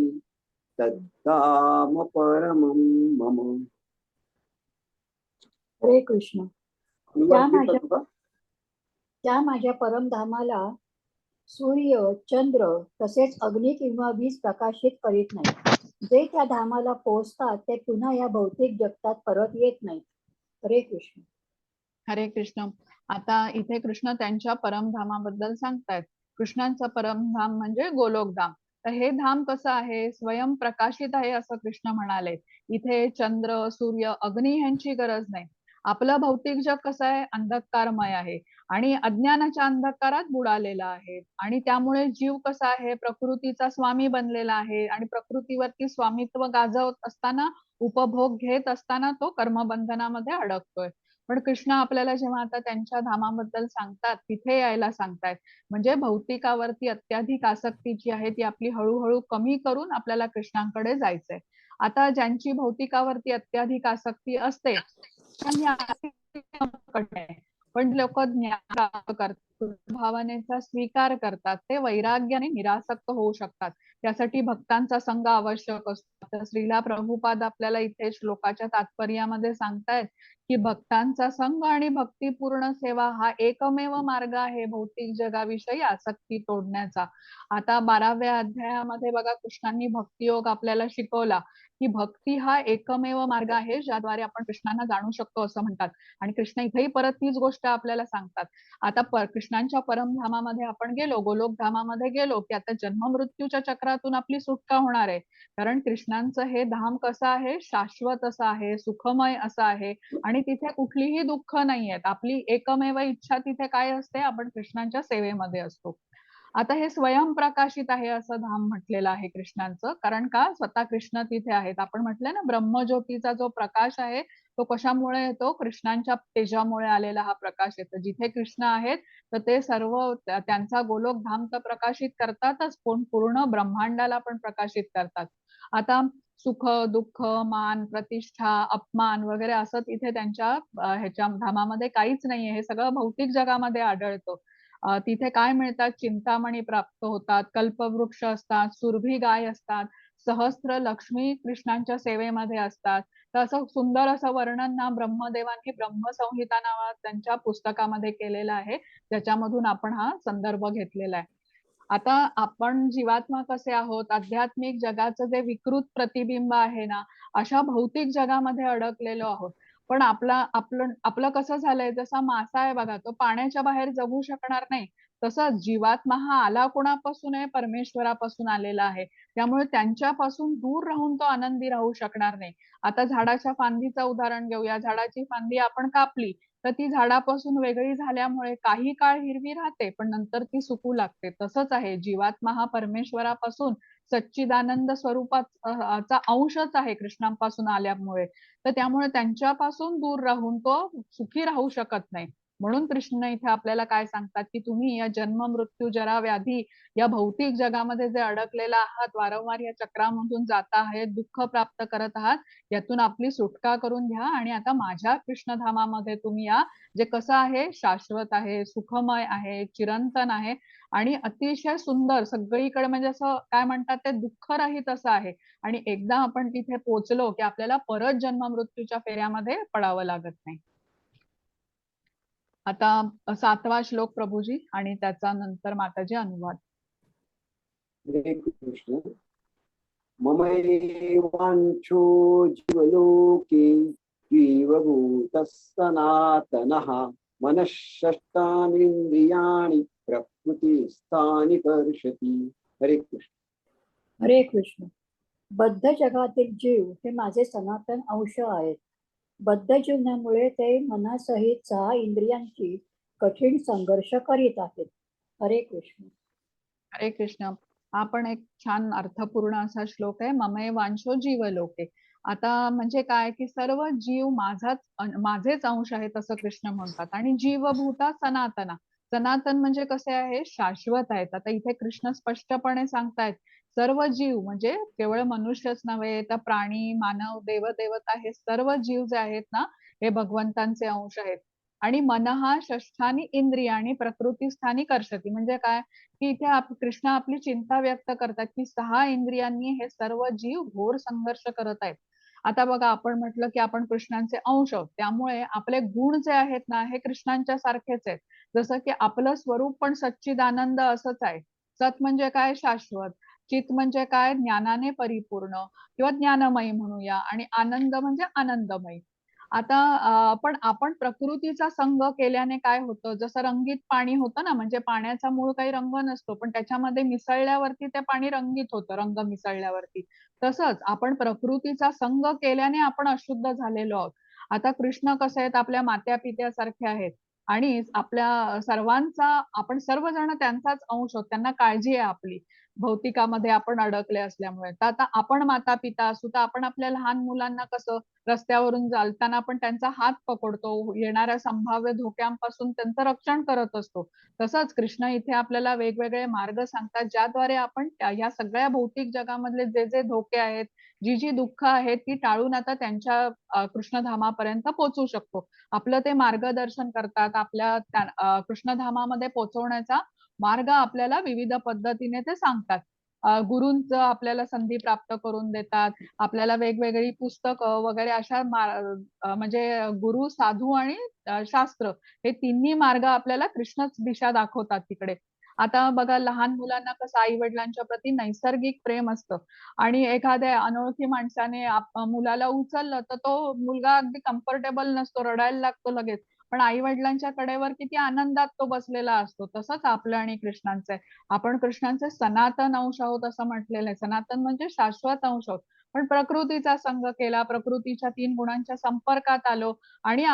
तद्धाम परमं मम. हरे कृष्ण. अनुवाद देतात का? त्या माझ्या परमधामाला सूर्य, चंद्र तसेच अग्नी किंवा वीज प्रकाशित करीत नाही. जे त्या धामाला पोहोचतात ते पुन्हा या भौतिक जगतात परत येत नाहीत. हरे कृष्ण. हरे कृष्ण. आता इथे कृष्ण त्यांच्या परमधामाबद्दल सांगतायत. कृष्णांचं परमधाम म्हणजे गोलोकधाम. तर हे धाम कसं आहे? स्वयं प्रकाशित आहे असं कृष्ण म्हणाले. इथे चंद्र, सूर्य, अग्नी ह्यांची गरज नाही. आपलं भौतिक जग कसं आहे? अंधकारमय आहे आणि अज्ञानाच्या अंधकारात बुडालेला आहे आणि त्यामुळे जीव कसा आहे? प्रकृतीचा स्वामी बनलेला आहे आणि प्रकृतीवरती स्वामित्व गाजवत असताना, उपभोग घेत असताना तो कर्मबंधनामध्ये अडकतोय. पण कृष्ण आपल्याला जेव्हा आता त्यांच्या धामाबद्दल सांगतात तिथे यायला सांगतायत. म्हणजे भौतिकावरती अत्याधिक आसक्ती जी आहे ती आपली हळूहळू कमी करून आपल्याला कृष्णांकडे जायचंय. आता ज्यांची भौतिकावरती अत्याधिक आसक्ती असते पण लोक ज्ञान प्राप्त करतात, भावनेचा स्वीकार करतात, ते वैराग्याने निरासक्त होऊ शकतात. त्यासाठी भक्तांचा संग आवश्यक असतो. तर श्रीला प्रभुपाद आपल्याला इथे श्लोकाच्या तात्पर्यामध्ये सांगतायत की भक्तांचा संग आणि भक्तिपूर्ण सेवा हा एकमेव मार्ग आहे भौतिक जगाविषयी आसक्ती तोडण्याचा. आता 12व्या अध्यायामध्ये बघा कृष्णांनी भक्तियोग आपल्याला शिकवला की भक्ती हा एकमेव मार्ग आहे ज्याद्वारे आपण कृष्णांना जाणू शकतो असं म्हणतात. आणि कृष्ण इथेही परत तीच गोष्ट आपल्याला सांगतात. आता कृष्णांच्या परमधामामध्ये आपण गेलो, गोलोकधामामध्ये गेलो की आता जन्म मृत्यूच्या चक्रातून आपली सुटका होणार आहे. कारण कृष्णांचं हे धाम कसं आहे? शाश्वत असं आहे, सुखमय असं आहे आणि तिथे कुठलीही दुःख नाहीयेत. आपली एकमेव इच्छा तिथे काय असते? आपण कृष्णांच्या सेवेमध्ये असतो. आता हे स्वयंप्रकाशित आहे असं धाम म्हटलेलं आहे कृष्णांचं. कारण का? स्वतः कृष्ण तिथे आहेत. आपण म्हटलं ना ब्रह्मज्योतीचा जो प्रकाश आहे तो कशामुळे येतो? कृष्णांच्या तेजामुळे आलेला हा प्रकाश येतो. जिथे कृष्ण आहेत तर ते सर्व त्यांचा गोलोक धाम तर प्रकाशित करतातच, पण पूर्ण ब्रह्मांडाला पण प्रकाशित करतात. आता सुख, दुःख, मान, प्रतिष्ठा, अपमान वगैरे असं तिथे त्यांच्या ह्याच्या धामामध्ये काहीच नाहीये. हे सगळं भौतिक जगामध्ये आढळतं. तिथे काय मिळतात? चिंतामणी प्राप्त होतात, कल्पवृक्ष असतात, सुरभी गाय असतात, सहस्त्र लक्ष्मी कृष्णांच्या सेवेमध्ये असतात. तर असं सुंदर असं वर्णन ना ब्रह्मदेवांनी ब्रह्मसंहिता नावा त्यांच्या पुस्तकामध्ये केलेलं आहे, ज्याच्यामधून आपण हा संदर्भ घेतलेला आहे. आता आपण जीवात्मा कसे आहोत? आध्यात्मिक जगाचं जे विकृत प्रतिबिंब आहे ना, अशा भौतिक जगामध्ये अडकलेलो आहोत. पण आपलं कसं झालंय, जसा मासा आहे बघा, तो पाण्याच्या बाहेर जगू शकणार नाही. तसंच जीवात्मा हा आला कोणापासून आहे? परमेश्वरापासून आलेला आहे. त्यामुळे त्यांच्यापासून दूर राहून तो आनंदी राहू शकणार नाही. आता झाडाच्या फांदीचं उदाहरण घेऊया. झाडाची फांदी आपण कापली तर ती झाडापासून वेगळी झाल्यामुळे काही काळ हिरवी राहते, पण नंतर ती सुकू लागते. तसंच आहे, जीवात्मा हा परमेश्वरापासून सच्चिदानंद स्वरूपाचा अंशच आहे कृष्णांपासून आल्यामुळे. तर त्यामुळे त्यांच्यापासून दूर राहून तो सुखी राहू शकत नाही. म्हणून कृष्ण इथे आपल्याला काय सांगतात, की तुम्ही या जन्म, मृत्यू, जरा, व्याधी या भौतिक जगामध्ये जे अडकलेला आहात, वारंवार या चक्रामधून जाता आहेत, दुःख प्राप्त करत आहात, यातून आपली सुटका करून घ्या आणि आता माझ्या कृष्णधामामध्ये तुम्ही या, जे कसं आहे? शाश्वत आहे, सुखमय आहे, चिरंतन आहे आणि अतिशय सुंदर, सगळीकडे म्हणजे असं काय म्हणतात ते दुःखरहित असं आहे. आणि एकदा आपण तिथे पोहोचलो की आपल्याला परत जन्म मृत्यूच्या फेऱ्यामध्ये पडावं लागत नाही. आता 7वा श्लोक प्रभूजी आणि त्याचा नंतर माताजी अनुवाद. हरे कृष्ण. ममैवांशो जीवलोके जीवभूतः सनातनः मनःषष्ठानीन्द्रियाणि प्रकृतिस्थानि कर्षति. हरे कृष्ण. हरे कृष्ण. बद्ध जगातील जीव हे माझे सनातन अंश आहेत. बद्ध जीवनामुळे ते मनासहित 6 इंद्रियांची कठीण संघर्ष करीत आहेत. हरे कृष्ण. हरे कृष्ण. हा पण एक छान अर्थपूर्ण असा श्लोक आहे. ममैवांशो जीवलोके. आता म्हणजे काय, की सर्व जीव माझेच अंश आहेत असं कृष्ण म्हणतात. आणि जीवभूता सनातना. सनातन म्हणजे कसे आहे? शाश्वत आहेत. आता इथे कृष्ण स्पष्टपणे सांगतायत, सर्व जीव म्हणजे केवळ मनुष्यच नव्हे, तर प्राणी, मानव, देवदेवता हे सर्व जीव जे आहेत ना, हे भगवंतांचे अंश आहेत. आणि मनः षष्ठानी इंद्रियाणी प्रकृतीस्थानी कर्षती. म्हणजे काय, की इथे कृष्ण आपली चिंता व्यक्त करतात, की 6 इंद्रियांनी हे सर्व जीव घोर संघर्ष करत आहेत. आता बघा, आपण म्हटलं की आपण कृष्णांचे अंश आहोत, त्यामुळे आपले गुण जे आहेत ना, हे कृष्णांच्या सारखेच आहेत. जसं की आपलं स्वरूप पण सच्चिदानंद असंच आहे. सत म्हणजे काय? शाश्वत. चित म्हणजे काय? ज्ञानाने परिपूर्ण किंवा ज्ञानमयी म्हणूया. आणि आनंद म्हणजे आनंदमयी. आता पण आपण प्रकृतीचा संग केल्याने काय होतं, जसं रंगीत पाणी होतं ना, म्हणजे पाण्याचा मूळ काही रंग नसतो, पण त्याच्यामध्ये मिसळल्यावरती ते पाणी रंगीत होतं, रंग मिसळल्यावरती. तसंच आपण प्रकृतीचा संग केल्याने आपण अशुद्ध झालेलो आहोत. आता कृष्ण कसे आहेत? आपल्या मात्या पित्यासारखे आहेत आणि आपल्या सर्वांचा, आपण सर्वजण त्यांचाच अंश आहोत. त्यांना काळजी आहे आपली, भौतिकामध्ये आपण अडकले असल्यामुळे. तर आता आपण माता पिता असू तर आपण आपल्या लहान मुलांना कसं रस्त्यावरून चालताना आपण त्यांचा हात पकडतो, येणाऱ्या संभाव्य धोक्यांपासून त्यांचं रक्षण करत असतो. तसंच कृष्ण इथे आपल्याला वेगवेगळे मार्ग सांगतात, ज्याद्वारे आपण या सगळ्या भौतिक जगामधले जे जे धोके आहेत, जी जी दुःख आहेत, ती टाळून आता त्यांच्या कृष्णधामापर्यंत पोहोचू शकतो. आपलं ते मार्गदर्शन करतात. आपल्या कृष्णधामामध्ये पोहोचवण्याचा मार्ग आपल्याला विविध पद्धतीने ते सांगतात. गुरूंचं आपल्याला संधी प्राप्त करून देतात. आपल्याला वेगवेगळी पुस्तकं वगैरे अशा म्हणजे गुरु, साधू आणि शास्त्र हे तिन्ही मार्ग आपल्याला कृष्णच दिशा दाखवतात तिकडे. आता बघा, लहान मुलांना कसं आई वडिलांच्या प्रती नैसर्गिक प्रेम असतं आणि एखाद्या अनोळखी माणसाने मुलाला उचललं तर तो मुलगा अगदी कम्फर्टेबल नसतो, रडायला लागतो लगेच. पण आई वडिलांच्या कडेवर किती आनंदात तो बसलेला असतो. तसंच आपलं आणि कृष्णांचं आहे. आपण कृष्णांचे सनातन अंश आहोत असं म्हटलेलं आहे. सनातन म्हणजे शाश्वत अंश आहोत. पण प्रकृतीचा संग केला, प्रकृतीच्या 3 गुणांच्या संपर्कात आलो आणि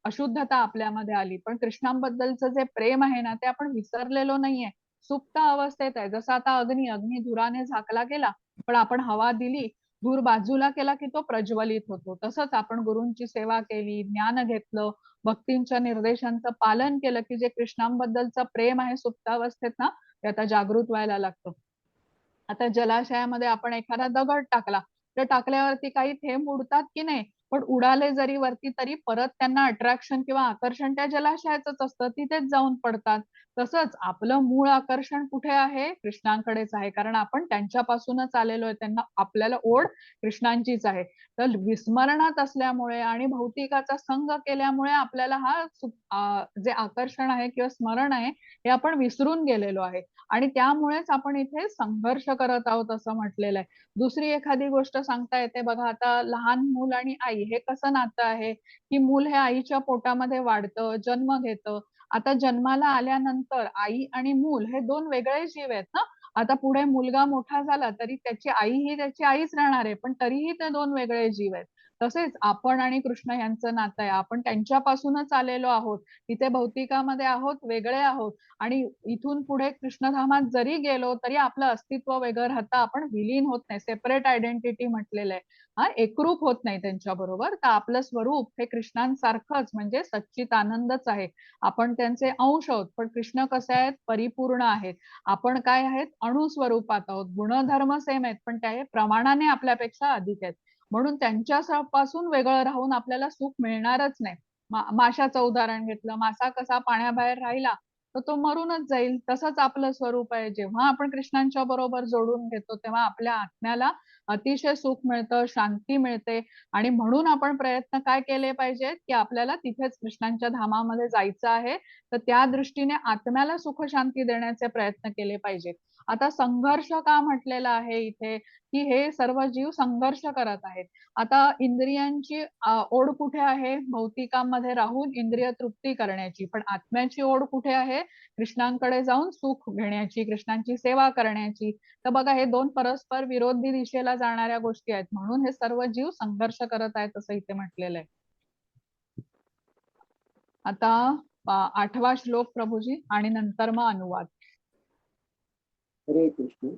अशुद्धता आपल्यामध्ये आली. पण कृष्णांबद्दलचं जे प्रेम आहे ना, ते आपण विसरलेलो नाहीये. सुप्त अवस्थेत आहे. जसं आता अग्नी धुराने झाकला गेला, पण आपण हवा दिली धूर बाजूला केला की तो प्रज्वलित होतो. तसंच आपण गुरूंची सेवा केली, ज्ञान घेतलं, भक्तींच्या निर्देशांचं पालन केलं की जे कृष्णांबद्दलचं प्रेम आहे सुप्तावस्थेत ना, ते आता जागृत व्हायला लागतं. आता जलाशयामध्ये आपण एखादा दगड टाकला, तर टाकल्यावरती काही थेंब उडतात की नाही? पण उडाले जरी वरती तरी परत त्यांना अट्रॅक्शन किंवा आकर्षण त्या जलाशयाचंच असतं, तिथेच जाऊन पडतात. तसंच आपलं मूळ आकर्षण कुठे आहे? कृष्णांकडेच आहे. कारण आपण त्यांच्यापासूनच आलेलो आहे. त्यांना आपल्याला ओढ कृष्णांचीच आहे. तर विस्मरणात असल्यामुळे आणि भौतिकाचा संग केल्यामुळे आपल्याला जे आकर्षण आहे किंवा स्मरण आहे, हे आपण विसरून गेलेलो आहे. आणि त्यामुळेच आपण इथे संघर्ष करत आहोत असं म्हटलेलं आहे. दुसरी एखादी गोष्ट सांगता येते बघा, आता लहान मूल आणि आई हे कसं नातं आहे, की मूल हे आईच्या पोटामध्ये वाढतं, जन्म घेतं. आता जन्माला आल्यानंतर आई आणि मूल हे 2 वेगळे जीव आहेत ना. आता पुढे मुलगा मोठा झाला तरी त्याची आई ही त्याची आईच राहणार आहे, पण तरीही ते 2 वेगळे जीव आहेत. तसेच आपण आणि कृष्ण यांचं नातं आहे. आपण त्यांच्यापासूनच आलेलो आहोत. इथे भौतिकामध्ये आहोत, वेगळे आहोत. आणि इथून पुढे कृष्णधामात जरी गेलो तरी आपलं अस्तित्व वेगळं राहतं. आपण विलीन होत नाही. सेपरेट आयडेंटिटी म्हटलेलं आहे. एकरूप होत नाही त्यांच्याबरोबर. तर आपलं स्वरूप हे कृष्णांसारखंच म्हणजे सच्चिदानंदच आहे. आपण त्यांचे अंश आहोत. पण कृष्ण कसे आहेत? परिपूर्ण आहेत. आपण काय आहेत? अणुस्वरूपात आहोत. गुणधर्म सेम आहेत, पण ते प्रमाणाने आपल्यापेक्षा अधिक आहेत. म्हणून त्यांच्यापासून वेगळं राहून आपल्याला सुख मिळणारच नाही. माशाचं उदाहरण घेतलं. मासा कसा पाण्याबाहेर राहिला तर तो मरूनच जाईल. तसंच आपलं स्वरूप आहे. जेव्हा आपण कृष्णांच्या बरोबर जोडून घेतो, तेव्हा आपल्या आत्म्याला अतिशय सुख मिळतं, शांती मिळते आणि म्हणून आपण प्रयत्न काय केले पाहिजेत, की आपल्याला तिथेच कृष्णांच्या धामामध्ये जायचं आहे. तर त्या दृष्टीने आत्म्याला सुख शांती देण्याचे प्रयत्न केले पाहिजेत. आता संघर्ष का म्हटलेला आहे इथे, की हे सर्व जीव संघर्ष करत आहेत. आता इंद्रियांची ओढ कुठे आहे? भौतिकामध्ये राहून इंद्रिय तृप्ती करण्याची. पण आत्म्याची ओढ कुठे आहे? कृष्णांकडे जाऊन सुख घेण्याची, कृष्णांची सेवा करण्याची. तर बघा हे 2 परस्पर विरोधी दिशेला जाणाऱ्या गोष्टी आहेत. म्हणून हे सर्व जीव संघर्ष करत आहेत असं इथे म्हटलेलं आहे. आता 8वा श्लोक प्रभूजी आणि नंतर मग अनुवाद. हरे कृष्ण.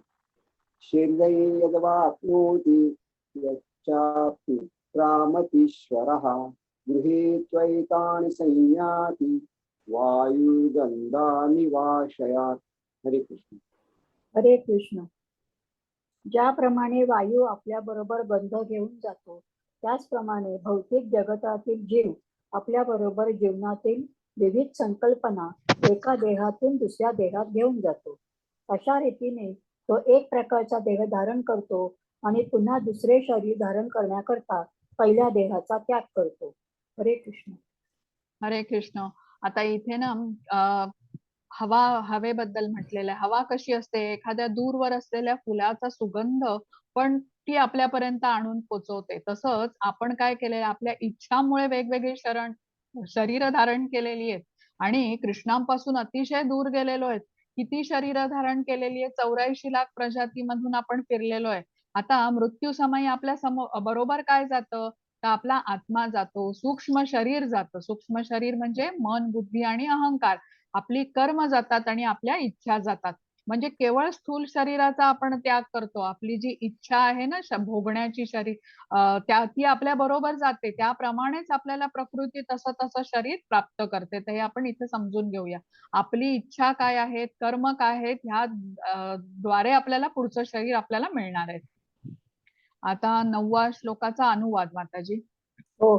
शीर्षै यद्वाप्नोति यच्चाप्ति प्रामतीश्वरः गृहे त्वैतानि संयाति वायुगन्धानिवाशयात्. हरे कृष्ण. हरे कृष्ण. ज्याप्रमाणे वायू आपल्या बरोबर गंध घेऊन जातो, त्याचप्रमाणे भौतिक जगतातील जीव आपल्या बरोबर जीवनातील विविध संकल्पना एका देहातून दुसऱ्या देहात घेऊन जातो. अशा रीतीने तो एक प्रकारचा देह धारण करतो आणि पुन्हा दुसरे शरीर धारण करण्याकरता पहिल्या देहाचा त्याग करतो. हरे कृष्ण. हरे कृष्ण. आता इथे ना हवेबद्दल म्हटलेलं आहे. हवा कशी असते? एखाद्या दूरवर असलेल्या फुलाचा सुगंध पण ती आपल्यापर्यंत आणून पोहोचवते. तसंच आपण काय केलंय आपल्या इच्छामुळे वेगवेगळी शरीर धारण केलेली आहेत आणि कृष्णांपासून अतिशय दूर गेलेलो आहेत. किती शरीर धारण केलेली आहे? 84 लाख प्रजातीमधून आपण फिरलेलो आहे. आता मृत्यू समयी आपल्या बरोबर काय जातं? तर आपला आत्मा जातो, सूक्ष्म शरीर जातं. सूक्ष्म शरीर म्हणजे मन, बुद्धी आणि अहंकार. आपली कर्म जातात आणि आपल्या इच्छा जातात. म्हणजे केवळ स्थूल शरीराचा आपण त्याग करतो. आपली जी इच्छा आहे ना भोगण्याची ती आपल्या बरोबर जाते. त्याप्रमाणेच आपल्याला प्रकृती तसं शरीर प्राप्त करते. तर हे आपण इथे समजून घेऊया. आपली इच्छा काय आहेत, कर्म काय आहेत, ह्या द्वारे आपल्याला पुढचं शरीर आपल्याला मिळणार आहे. आता 9व्या श्लोकाचा अनुवाद माताजी. हो.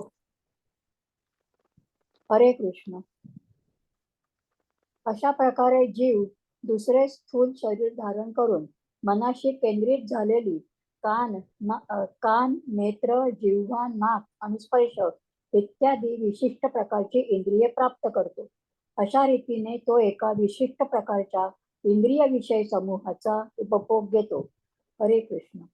हरे कृष्ण. अशा प्रकारे जीव दुसरे स्थूल शरीर धारण करून मनाशी केंद्रित झालेली कान, नेत्र, जिव्हा, नाक आणि स्पर्श इत्यादी विशिष्ट प्रकारची इंद्रिये प्राप्त करतो. अशा रीतीने तो एका विशिष्ट प्रकारच्या इंद्रिय विषय समूहाचा उपभोग घेतो. हरे कृष्ण.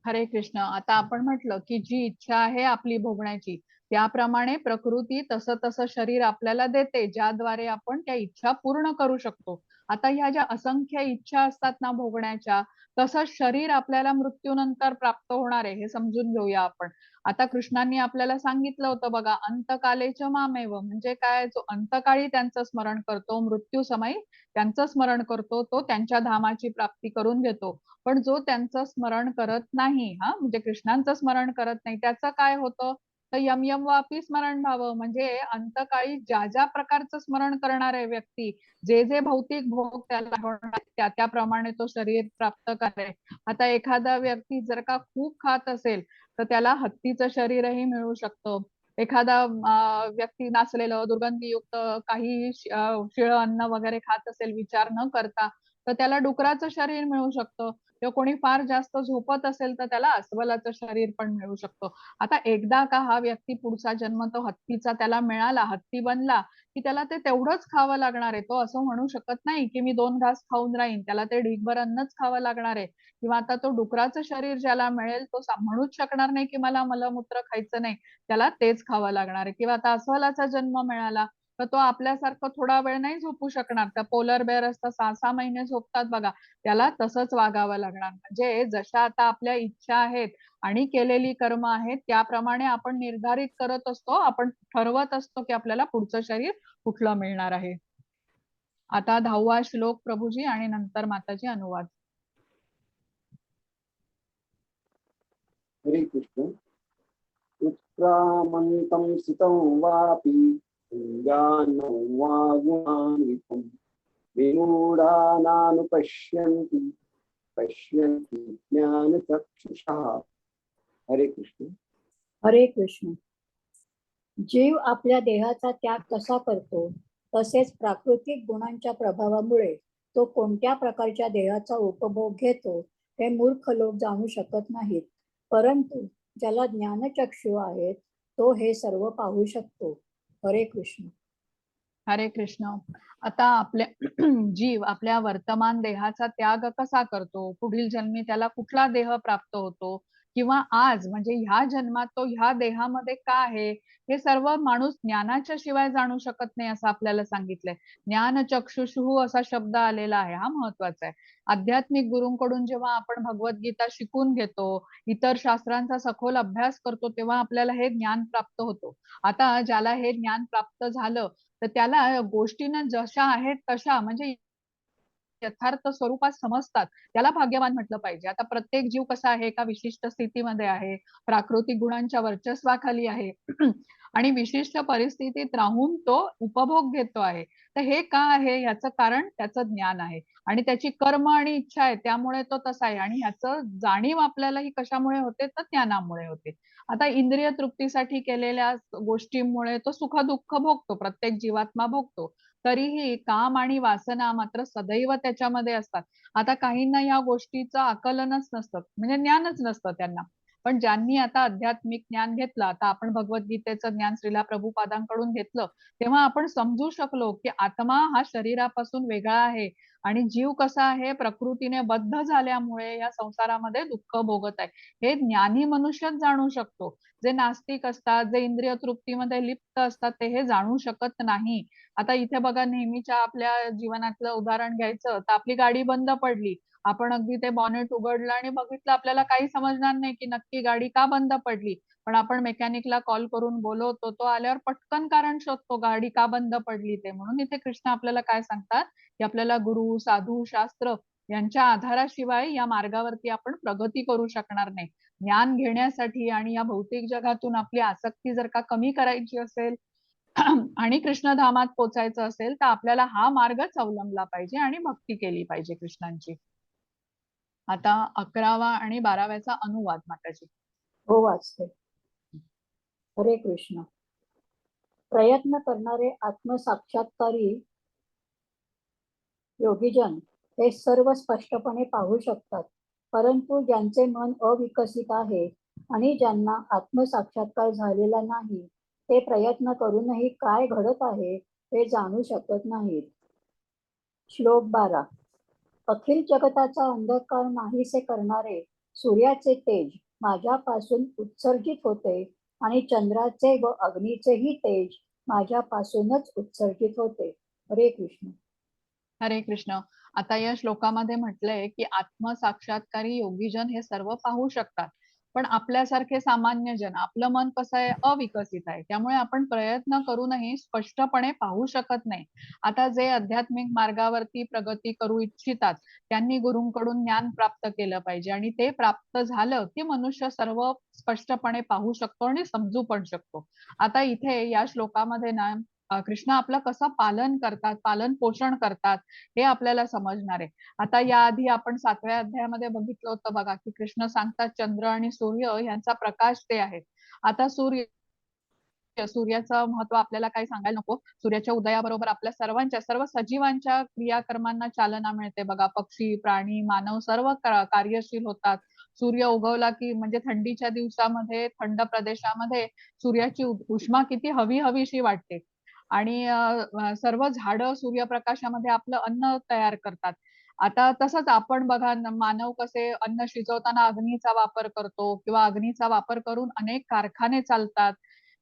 हरे कृष्ण. आता आपण म्हटलं की जी इच्छा आहे आपली भोगण्याची त्याप्रमाणे प्रकृती तसं शरीर आपल्याला देते, ज्याद्वारे आपण त्या इच्छा पूर्ण करू शकतो. आता ह्या ज्या असंख्य इच्छा असतात ना भोगण्याच्या, तसं शरीर आपल्याला मृत्यूनंतर प्राप्त होणार आहे हे समजून घेऊया आपण. आता कृष्णांनी आपल्याला सांगितलं होतं बघा, अंतकालेच मामेव, म्हणजे काय, जो अंतकाळी त्यांचं स्मरण करतो, मृत्यू समयी त्यांचं स्मरण करतो, तो त्यांच्या धामाची प्राप्ती करून घेतो. पण जो त्यांचं स्मरण करत नाही, म्हणजे कृष्णांचं स्मरण करत नाही, त्याचं काय होतं, तर यम यम वापी स्मरण भाव, म्हणजे अंतकाळी ज्या ज्या प्रकारचं स्मरण करणारे व्यक्ती, जे जे भौतिक भोग त्याला होणार त्या त्याप्रमाणे तो शरीर प्राप्त करेल. आता एखादा व्यक्ती जर का खूप खात असेल तर त्याला हत्तीचं शरीरही मिळू शकतं. एखादा व्यक्ती नाचलेलं, दुर्गंधीयुक्त काही शिळं अन्न वगैरे खात असेल विचार न करता, तर त्याला डुकराचं शरीर मिळू शकतं. किंवा कोणी फार जास्त झोपत असेल तर त्याला अस्वलाचं शरीर पण मिळू शकतं. आता एकदा का हा व्यक्ती पुढचा जन्म तो हत्तीचा त्याला मिळाला, हत्ती बनला, की त्याला ते तेवढंच खावं लागणार आहे. तो असं म्हणू शकत नाही की मी 2 घास खाऊन राहीन. त्याला ते ढीगभर अन्नच खावं लागणार आहे. किंवा आता तो डुकराचं शरीर ज्याला मिळेल तो म्हणूच शकणार नाही की मला मलमूत्र खायचं नाही, त्याला तेच खावं लागणार आहे. किंवा आता अस्वलाचा जन्म मिळाला तर तो आपल्यासारखं थोडा वेळ नाही झोपू शकणार. त्या पोलर बेअर असतात 6-6 महिने झोपतात बघा, त्याला तसंच वागावं लागणार. म्हणजे जशा आता आपल्या इच्छा आहेत आणि केलेली कर्म आहेत त्याप्रमाणे आपण निर्धारित करत असतो, आपण ठरवत असतो की आपल्याला पुढचं शरीर कुठलं मिळणार आहे. आता 10वा श्लोक प्रभूजी आणि नंतर माताजी अनुवाद. हरे कृष्ण. उत्क्रामन्तं सितं वापि भुञ्जानं वा गुणान्वितं विमूढानानुपश्यन्ति पश्यन्ति ज्ञानचक्षुषः. हरे कृष्ण. हरे कृष्ण. जीव आपल्या देहाचा त्याग कसा करतो, तसेच प्राकृतिक गुणांच्या प्रभावामुळे तो कोणत्या प्रकारच्या देहाचा उपभोग घेतो हे मूर्ख लोक जाणू शकत नाहीत. परंतु ज्याला ज्ञानचक्षु आहेत तो हे सर्व पाहू शकतो. हरे कृष्ण. हरे कृष्ण. आता आपल्या जीव आपल्या वर्तमान देहाचा त्याग कसा करतो, पुढील जन्मी त्याला कुठला देह प्राप्त होतो, किंवा आज म्हणजे ह्या जन्मात तो ह्या देहामध्ये का आहे, हे सर्व माणूस ज्ञानाच्या शिवाय जाणू शकत नाही असं आपल्याला सांगितलंय. ज्ञान चक्षुषु असा शब्द आलेला आहे, हा महत्वाचा आहे. आध्यात्मिक गुरूंकडून जेव्हा आपण भगवद्गीता शिकून घेतो, इतर शास्त्रांचा सखोल अभ्यास करतो, तेव्हा आपल्याला हे ज्ञान प्राप्त होतो. आता ज्याला हे ज्ञान प्राप्त झालं तर त्याला गोष्टींना जशा आहेत तशा म्हणजे यथार्थ स्वरूपात समजतात, त्याला भाग्यवान म्हटलं पाहिजे. आता प्रत्येक जीव कसा आहे, एका विशिष्ट स्थितीमध्ये आहे, प्राकृतिक गुणांच्या वर्चस्वाखाली आहे आणि विशिष्ट परिस्थितीत राहून तो उपभोग घेतो आहे. तर हे का आहे, याचं कारण त्याचं ज्ञान आहे आणि त्याची कर्म आणि इच्छा आहे, त्यामुळे तो तसा आहे. आणि ह्याचं जाणीव आपल्याला ही कशामुळे होते, तर ज्ञानामुळे होते. आता इंद्रिय तृप्तीसाठी केलेल्या गोष्टींमुळे तो सुख दुःख भोगतो, प्रत्येक जीवात्मा भोगतो. तरीही काम आणि वासना मात्र सदैव त्याच्यामध्ये असतात. आता काहींना या गोष्टीचं आकलनच नसतं, म्हणजे ज्ञानच नसतं त्यांना. पण ज्यांनी आता आध्यात्मिक ज्ञान घेतलं, आता आपण भगवद्गीतेचं ज्ञान श्रीला प्रभुपादांकडून घेतलं, तेव्हा आपण समजू शकलो की आत्मा हा शरीरापासून वेगळा आहे आणि जीव कसा आहे, प्रकृतीने बद्ध झाल्यामुळे या संसारामध्ये दुःख भोगत आहे. हे ज्ञानी मनुष्यच जाणू शकतो. जे नास्तिक असतात, जे इंद्रिय तृप्तीमध्ये लिप्त असतात, ते हे जाणू शकत नाही. आता इथे बघा, नेहमीच्या आपल्या जीवनातलं उदाहरण घ्यायचं तर आपली गाडी बंद पडली, आपण अगदी ते बॉनेट उघडलं आणि बघितलं, आपल्याला काही समजणार नाही की नक्की गाडी का बंद पडली. पण आपण मेकॅनिकला कॉल करून बोलवतो, तो आल्यावर पटकन कारण शोधतो गाडी का बंद पडली ते. म्हणून इथे कृष्ण आपल्याला काय सांगतात की आपल्याला गुरु, साधू, शास्त्र यांच्या आधाराशिवाय या मार्गावरती आपण प्रगती करू शकणार नाही. ज्ञान घेण्यासाठी आणि या भौतिक जगातून आपली आसक्ती जर का कमी करायची असेल आणि कृष्णधामात पोचायचं असेल तर आपल्याला हा मार्गच अवलंबला पाहिजे आणि भक्ती केली पाहिजे कृष्णांची. आता 11वा आणि 12व्याचा अनुवाद माताजी. हो, वाचते. हरे कृष्ण. प्रयत्न करणारे आत्मसाक्षात्कारी योगीजन हे सर्व स्पष्टपणे पाहू शकतात. परंतु ज्यांचे मन अविकसित आहे आणि ज्यांना आत्मसाक्षात्कार झालेला नाही, ते प्रयत्न करूनही काय घडत आहे हे जाणू शकत नाहीत. श्लोक 12. अखिल जगताचा अंधकार नाहीसे करणारे सूर्याचे तेज माझ्यापासून उत्सर्जित होते आणि चंद्राचे व अग्नीचेही तेज माझ्यापासूनच उत्सर्जित होते. हरे कृष्ण. हरे कृष्ण. आता या श्लोकामध्ये म्हटलंय की आत्मसाक्षात्कारी योगीजन हे सर्व पाहू शकतात. पण आपल्यासारखे सामान्य जन, आपलं मन कसं आहे, अविकसित आहे. त्यामुळे आपण प्रयत्न करूनही स्पष्टपणे पाहू शकत नाही. आता जे आध्यात्मिक मार्गावरती प्रगती करू इच्छितात, त्यांनी गुरूंकडून ज्ञान प्राप्त केलं पाहिजे आणि ते प्राप्त झालं की मनुष्य सर्व स्पष्टपणे पाहू शकतो आणि समजू पण शकतो. आता इथे या श्लोकामध्ये ना कृष्ण आपलं कसं पालन करतात, पालन पोषण करतात हे आपल्याला समजणार आहे. आता याआधी आपण 7व्या अध्यायामध्ये बघितलं होतं बघा, की कृष्ण सांगतात चंद्र आणि सूर्य यांचा प्रकाश ते आहेत. आता सूर्याचं महत्व आपल्याला काही सांगायला नको. सूर्याच्या उदयाबरोबर आपल्या सर्व सजीवांच्या क्रियाकर्मांना चालना मिळते बघा. पक्षी, प्राणी, मानव सर्व कार्यशील होतात. सूर्य उगवला की म्हणजे थंडीच्या दिवसामध्ये, थंड प्रदेशामध्ये सूर्याची उष्मा किती हवीशी वाटते. आणि सर्व झाडं सूर्यप्रकाशामध्ये आपलं अन्न तयार करतात. आता तसंच आपण बघा मानव कसे अन्न शिजवताना अग्नीचा वापर करतो किंवा अग्नीचा वापर करून अनेक कारखाने चालतात.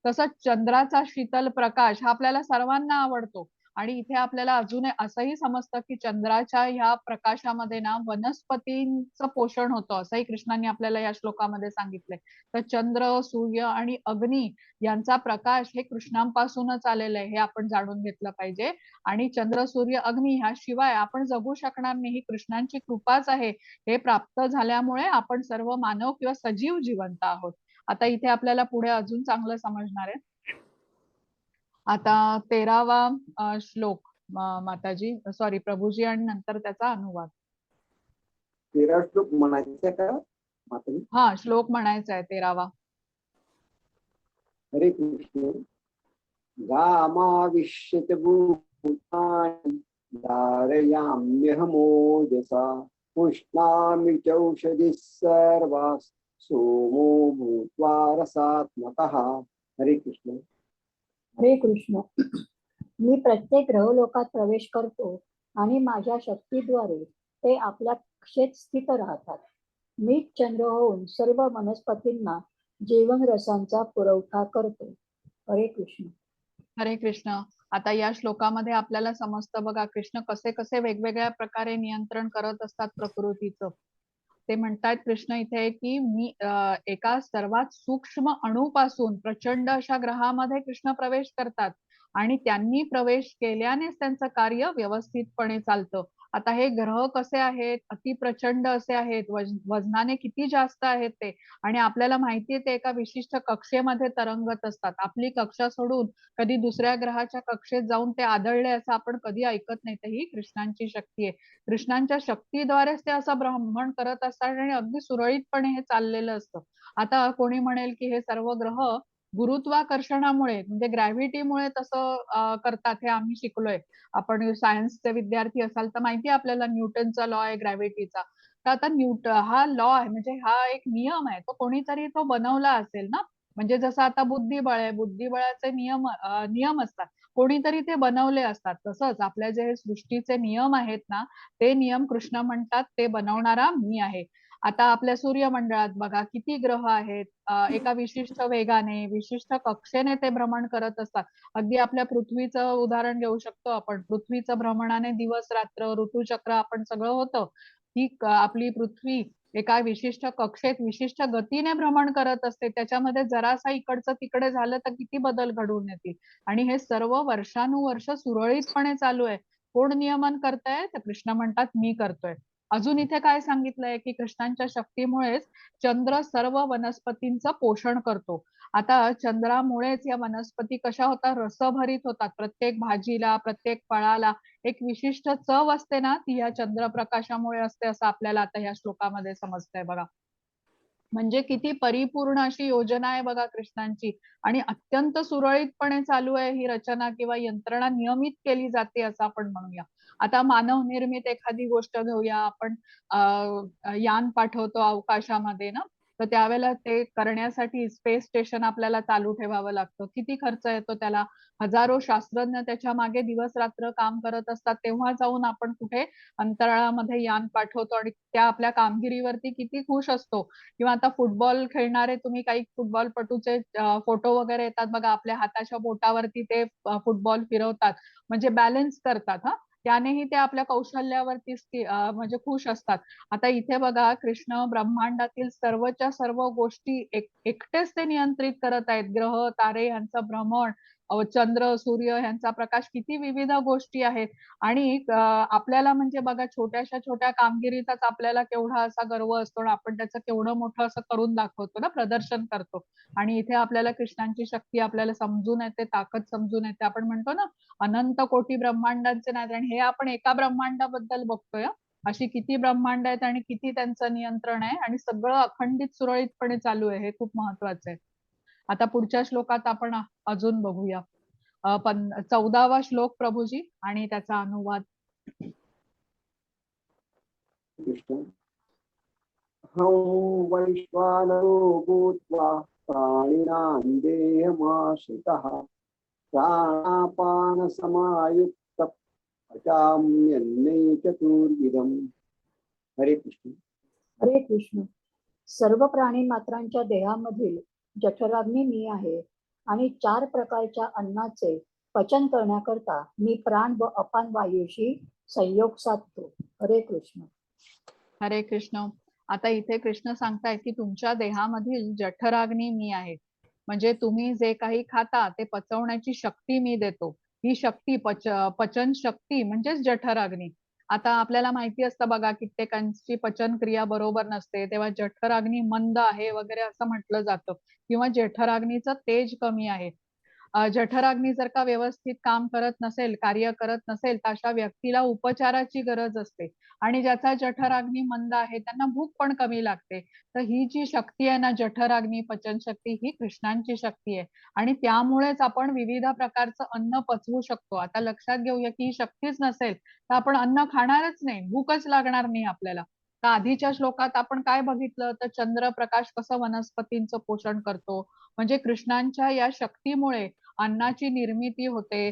तसंच चंद्राचा शीतल प्रकाश हा आपल्याला सर्वांना आवडतो आणि इथे आपल्याला अजून असंही समजतं की चंद्राच्या ह्या प्रकाशामध्ये ना वनस्पतींचं पोषण होतं असंही कृष्णांनी आपल्याला या श्लोकामध्ये सांगितलंय. तर चंद्र, सूर्य आणि अग्नी यांचा प्रकाश हे कृष्णांपासूनच आलेलं आहे हे आपण जाणून घेतलं पाहिजे. आणि चंद्र, सूर्य, अग्नी ह्याशिवाय आपण जगू शकणार नाही. ही कृष्णांची कृपाच आहे. हे प्राप्त झाल्यामुळे आपण सर्व मानव किंवा सजीव जिवंत आहोत. आता इथे आपल्याला पुढे अजून चांगलं समजणार आहे. आता 13वा श्लोक माताजी सॉरी प्रभूजी आणि नंतर त्याचा अनुवाद. 13 श्लोक म्हणायचे का माताजी? हा श्लोक म्हणायचा आहे 13वा. हरे कृष्ण. गामाविश्यत भूतानि धारयाम्यहमोजसा पुष्णामि चौषधिः सर्वाः सोमो भूत्वा रसात्मकः. हरे कृष्ण. हरे कृष्ण. मी प्रत्येक ग्रहलोकात प्रवेश करतो आणि माझ्या शक्तीद्वारे ते आपल्या कक्षेत स्थित राहतात. मी चंद्र होऊन सर्व वनस्पतींना जीवन रसांचा पुरवठा करतो. हरे कृष्ण. हरे कृष्ण. आता या श्लोकामध्ये आपल्याला समजतं बघा कृष्ण कसे कसे वेगवेगळ्या प्रकारे नियंत्रण करत असतात प्रकृतीचं. ते म्हणतात कृष्ण इथे की मी एका सर्वात सूक्ष्म अणुपासून प्रचंड अशा ग्रहामध्ये कृष्ण प्रवेश करतात आणि त्यांनी प्रवेश केल्यानेच त्यांचं कार्य व्यवस्थितपणे चालतं. आता हे ग्रह कसे आहेत, अति प्रचंड असे आहेत, वजनाने किती जास्त आहेत ते आणि आपल्याला माहिती आहे ते एका विशिष्ट कक्षेमध्ये तरंगत असतात. आपली कक्षा सोडून कधी दुसऱ्या ग्रहाच्या कक्षेत जाऊन ते आदळले असं आपण कधी ऐकत नाही. तर ही कृष्णांची शक्ती आहे. कृष्णांच्या शक्तीद्वारेच ते असं भ्रमण करत असतात आणि अगदी सुरळीतपणे हे चाललेलं असतं. आता कोणी म्हणेल की हे सर्व ग्रह गुरुत्वाकर्षणामुळे म्हणजे ग्रॅव्हिटीमुळे तसं करतात हे आम्ही शिकलोय. आपण सायन्सचे विद्यार्थी असाल तर माहिती आहे आपल्याला न्यूटनचा लॉ आहे ग्रॅव्हिटीचा. तर आता हा लॉ आहे म्हणजे हा एक नियम आहे. तो कोणीतरी तो बनवला असेल ना. म्हणजे जसं आता बुद्धिबळ आहे, बुद्धिबळाचे नियम असतात. कोणीतरी ते बनवले असतात. तसंच आपल्या जे सृष्टीचे नियम आहेत ना, ते नियम कृष्ण म्हणतात ते बनवणारा मी आहे. आता आपल्या सूर्यमंडळात बघा किती ग्रह आहेत. एका विशिष्ट वेगाने, विशिष्ट कक्षेने ते भ्रमण करत असतात. अगदी आपल्या पृथ्वीचं उदाहरण घेऊ शकतो आपण. पृथ्वीचं भ्रमणाने दिवस-रात्र, ऋतुचक्र आपण सगळं होतं. ही आपली पृथ्वी एका विशिष्ट कक्षेत विशिष्ट गतीने भ्रमण करत असते. त्याच्यामध्ये जरासा इकडचं तिकडे झालं तर किती बदल घडून येतील आणि हे सर्व वर्षानुवर्ष सुरळीतपणे चालू आहे. कोण नियमन करतंय? तर कृष्ण म्हणतात मी करतोय. अजून इथे काय सांगितलंय की कृष्णांच्या शक्तीमुळेच चंद्र सर्व वनस्पतींचं पोषण करतो. आता चंद्रामुळेच या वनस्पती कशा होतात? रसभरीत होतात. प्रत्येक भाजीला, प्रत्येक फळाला एक विशिष्ट चव असते ना, ती या चंद्रप्रकाशामुळे असते असं आपल्याला आता ह्या श्लोकामध्ये समजतंय बघा. म्हणजे किती परिपूर्ण अशी योजना आहे बघा कृष्णांची आणि अत्यंत सुरळीतपणे चालू आहे ही रचना किंवा यंत्रणा नियमित केली जाते असं आपण म्हणूया. आता मानव निर्मित एखादी गोष्ट घेऊया आपण यान पाठवतो अवकाशामध्ये ना, तर त्यावेळेला ते करण्यासाठी स्पेस स्टेशन आपल्याला चालू ठेवावं लागतं. किती खर्च येतो त्याला? हजारो शास्त्रज्ञ त्याच्या मागे दिवस-रात्र काम करत असतात. तेव्हा जाऊन आपण कुठे अंतराळामध्ये यान पाठवतो आणि त्या आपल्या कामगिरीवरती किती खुश असतो. किंवा आता फुटबॉल खेळणारे तुम्ही काही फुटबॉलपटूचे फोटो वगैरे येतात बघा आपल्या हाताच्या बोटावरती ते फुटबॉल फिरवतात म्हणजे बॅलन्स करतात हा. त्यानेही ते आपल्या कौशल्यावरती म्हणजे खुश असतात. आता इथे बघा कृष्ण ब्रह्मांडातील सर्वच्या सर्व गोष्टी एकटेच ते नियंत्रित करत आहेत. ग्रह, तारे यांचं भ्रमण, चंद्र, सूर्य ह्यांचा प्रकाश, किती विविध गोष्टी आहेत. आणि आपल्याला म्हणजे बघा छोट्या कामगिरीचाच आपल्याला केवढा असा गर्व असतो आणि आपण त्याचं केवढं मोठं असं करून दाखवतो ना, प्रदर्शन करतो. आणि इथे आपल्याला कृष्णांची शक्ती आपल्याला समजून येते, ताकद समजून येते. आपण म्हणतो ना, अनंत कोटी ब्रह्मांडांचे नाहीत आणि हे आपण एका ब्रह्मांडाबद्दल बघतोय. अशी किती ब्रह्मांड आहेत आणि किती त्यांचं नियंत्रण आहे आणि सगळं अखंडित सुरळीतपणे चालू आहे. हे खूप महत्वाचं आहे. आता पुढच्या श्लोकात आपण अजून बघूया. 14वा श्लोक प्रभूजी आणि त्याचा अनुवाद. कृष्ण हं वैश्वानरो भूत्वा प्राणिनां देहमाश्रितः प्राणापानसमायुक्त पचाम्यन्ने चतुर्विधम्. हरे कृष्ण. हरे कृष्ण. सर्व प्राणी मात्रांच्या देहामधील जठराग्नी मी आहे आणि 4 प्रकारच्या अन्नाचे पचन करण्याकरता मी प्राण व अपान वायूशी संयोग साधतो. हरे कृष्ण. हरे कृष्ण. आता इथे कृष्ण सांगतायत की तुमच्या देहामधील जठराग्नी मी आहे. म्हणजे तुम्ही जे काही खाता ते पचवण्याची शक्ती मी देतो. ही शक्ती पचन शक्ती म्हणजेच जठराग्नी. आता आपल्याला माहिती असतं बघा, कित्येकांची पचन क्रिया बरोबर नसते, तेव्हा जठराग्नी मंद आहे वगैरे असं म्हटलं जातं किंवा जठराग्नीचं तेज कमी आहे. जठराग्नी जर का व्यवस्थित काम करत नसेल, कार्य करत नसेल, तर अशा व्यक्तीला उपचाराची गरज असते. आणि ज्याचा जठराग्नी मंद आहे त्यांना भूक पण कमी लागते. तर ही जी शक्ती आहे ना, जठराग्नी पचन शक्ती, ही कृष्णांची शक्ती आहे. आणि त्यामुळेच आपण विविध प्रकारचं अन्न पचवू शकतो. आता लक्षात घेऊया की ही शक्तीच नसेल तर आपण अन्न खाणारच नाही, भूकच लागणार नाही आपल्याला. तर आधीच्या श्लोकात आपण काय बघितलं, तर चंद्रप्रकाश कसं वनस्पतींचं पोषण करतो. म्हणजे कृष्णांच्या या शक्तीमुळे अन्नाची निर्मिती होते.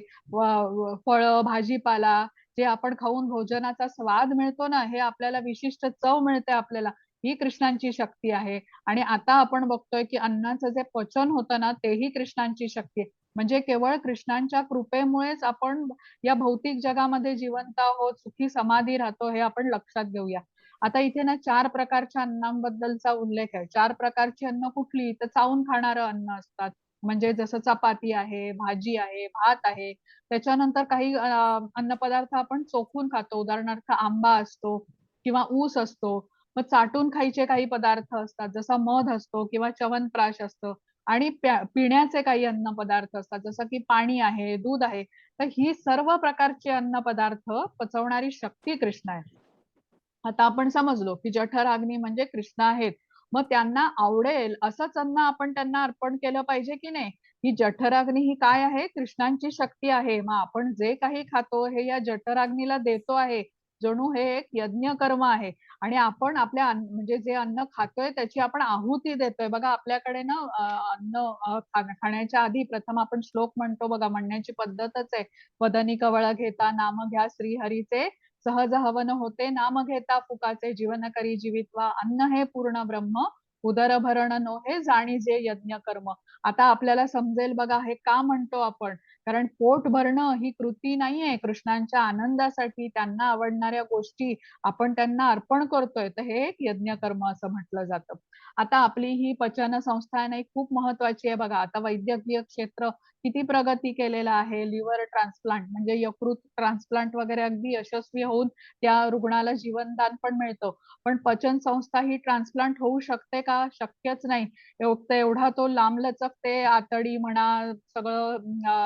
फळं, भाजीपाला जे आपण खाऊन भोजनाचा स्वाद मिळतो ना, हे आपल्याला विशिष्ट चव मिळते आपल्याला, ही कृष्णांची शक्ती आहे. आणि आता आपण बघतोय की अन्नाचं जे पचन होतं ना, तेही कृष्णांची शक्ती आहे. म्हणजे केवळ कृष्णांच्या कृपेमुळेच आपण या भौतिक जगामध्ये जिवंत आहोत, सुखी समाधी राहतो, हे आपण लक्षात घेऊया. आता इथे ना 4 प्रकारच्या अन्नांबद्दलचा उल्लेख आहे. 4 प्रकारची अन्न कुठली? तर चावून खाणारं अन्न असतात. म्हणजे जसं चपाती आहे, भाजी आहे, भात आहे. त्याच्यानंतर काही अन्नपदार्थ आपण चोखून खातो. उदाहरणार्थ आंबा असतो किंवा ऊस असतो. मग चाटून खायचे काही पदार्थ असतात, जसा मध असतो किंवा च्यवनप्राश असतं. आणि पिण्याचे काही अन्नपदार्थ असतात, जसं की पाणी आहे, दूध आहे. तर ही सर्व प्रकारची अन्नपदार्थ पचवणारी शक्ती कृष्ण आहे. आता आपण समजलो की जठराग्नी म्हणजे कृष्ण आहेत. मग त्यांना आवडेल असंच अन्न आपण त्यांना अर्पण केलं पाहिजे की नाही? ही जठराग्नी ही काय आहे? कृष्णांची शक्ती आहे. मग आपण जे काही खातो हे या जठराग्नीला देतो आहे. जणू हे एक यज्ञ कर्म आहे. आणि आपण आपल्या म्हणजे जे अन्न खातोय त्याची आपण आहुती देतोय. बघा आपल्याकडे ना अन्न खाण्याच्या आधी प्रथम आपण श्लोक म्हणतो बघा, म्हणण्याची पद्धतच आहे. वदनी कवळ घेता नाम घ्या श्रीहरीचे, सहज हवन होते नाम घेता फुकाचे, जीवन करी जीवित्वा अन्न हे पूर्ण ब्रह्म, उदर भरण नोहे जाणी जे यज्ञ कर्म. आता आपल्याला समजेल बघा हे का म्हणतो आपण. कारण पोट भरणं ही कृती नाहीये. कृष्णांच्या आनंदासाठी त्यांना आवडणाऱ्या गोष्टी आपण त्यांना अर्पण करतोय, तर हे एक यज्ञ कर्म असं म्हटलं जातं. आता आपली ही पचन संस्था आहे ना, ही खूप महत्वाची आहे बघा. आता वैद्यकीय क्षेत्र किती प्रगती केलेला आहे. लिव्हर ट्रान्सप्लांट म्हणजे यकृत ट्रान्सप्लांट वगैरे अगदी यशस्वी होऊन त्या रुग्णाला जीवनदान पण मिळतं. पण पचन संस्था ही ट्रान्सप्लांट होऊ शकते का? शक्यच नाही. एवढा तो लांबलचक ते आतडी म्हणा सगळं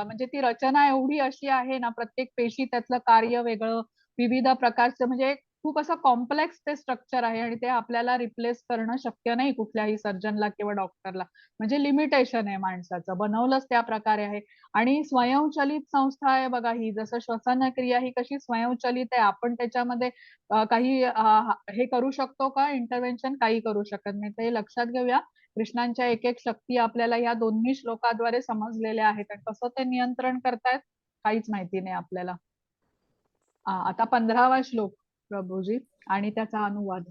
म्हणजे ती रचना एवढी अशी आहे ना, प्रत्येक पेशी त्यातलं कार्य वेगळं, विविध प्रकारचं म्हणजे खूप असं कॉम्प्लेक्स ते स्ट्रक्चर आहे आणि ते आपल्याला रिप्लेस करणं शक्य नाही कुठल्याही सर्जनला किंवा डॉक्टरला. म्हणजे लिमिटेशन आहे माणसाचं, बनवलंच त्या प्रकारे आहे. आणि स्वयंचलित संस्था आहे बघा ही, जसं श्वसन क्रिया ही कशी स्वयंचलित आहे, आपण त्याच्यामध्ये काही हे करू शकतो का इंटरव्हेन्शन? काही करू शकत नाही. ते लक्षात घेऊया. कृष्णांच्या एक एक शक्ती आपल्याला या दोन्ही श्लोकाद्वारे समजलेल्या आहेत आणि कसं ते नियंत्रण करतायत काहीच माहिती नाही आपल्याला. आता 15वा श्लोक प्रभूजी आणि त्याचा अनुवाद.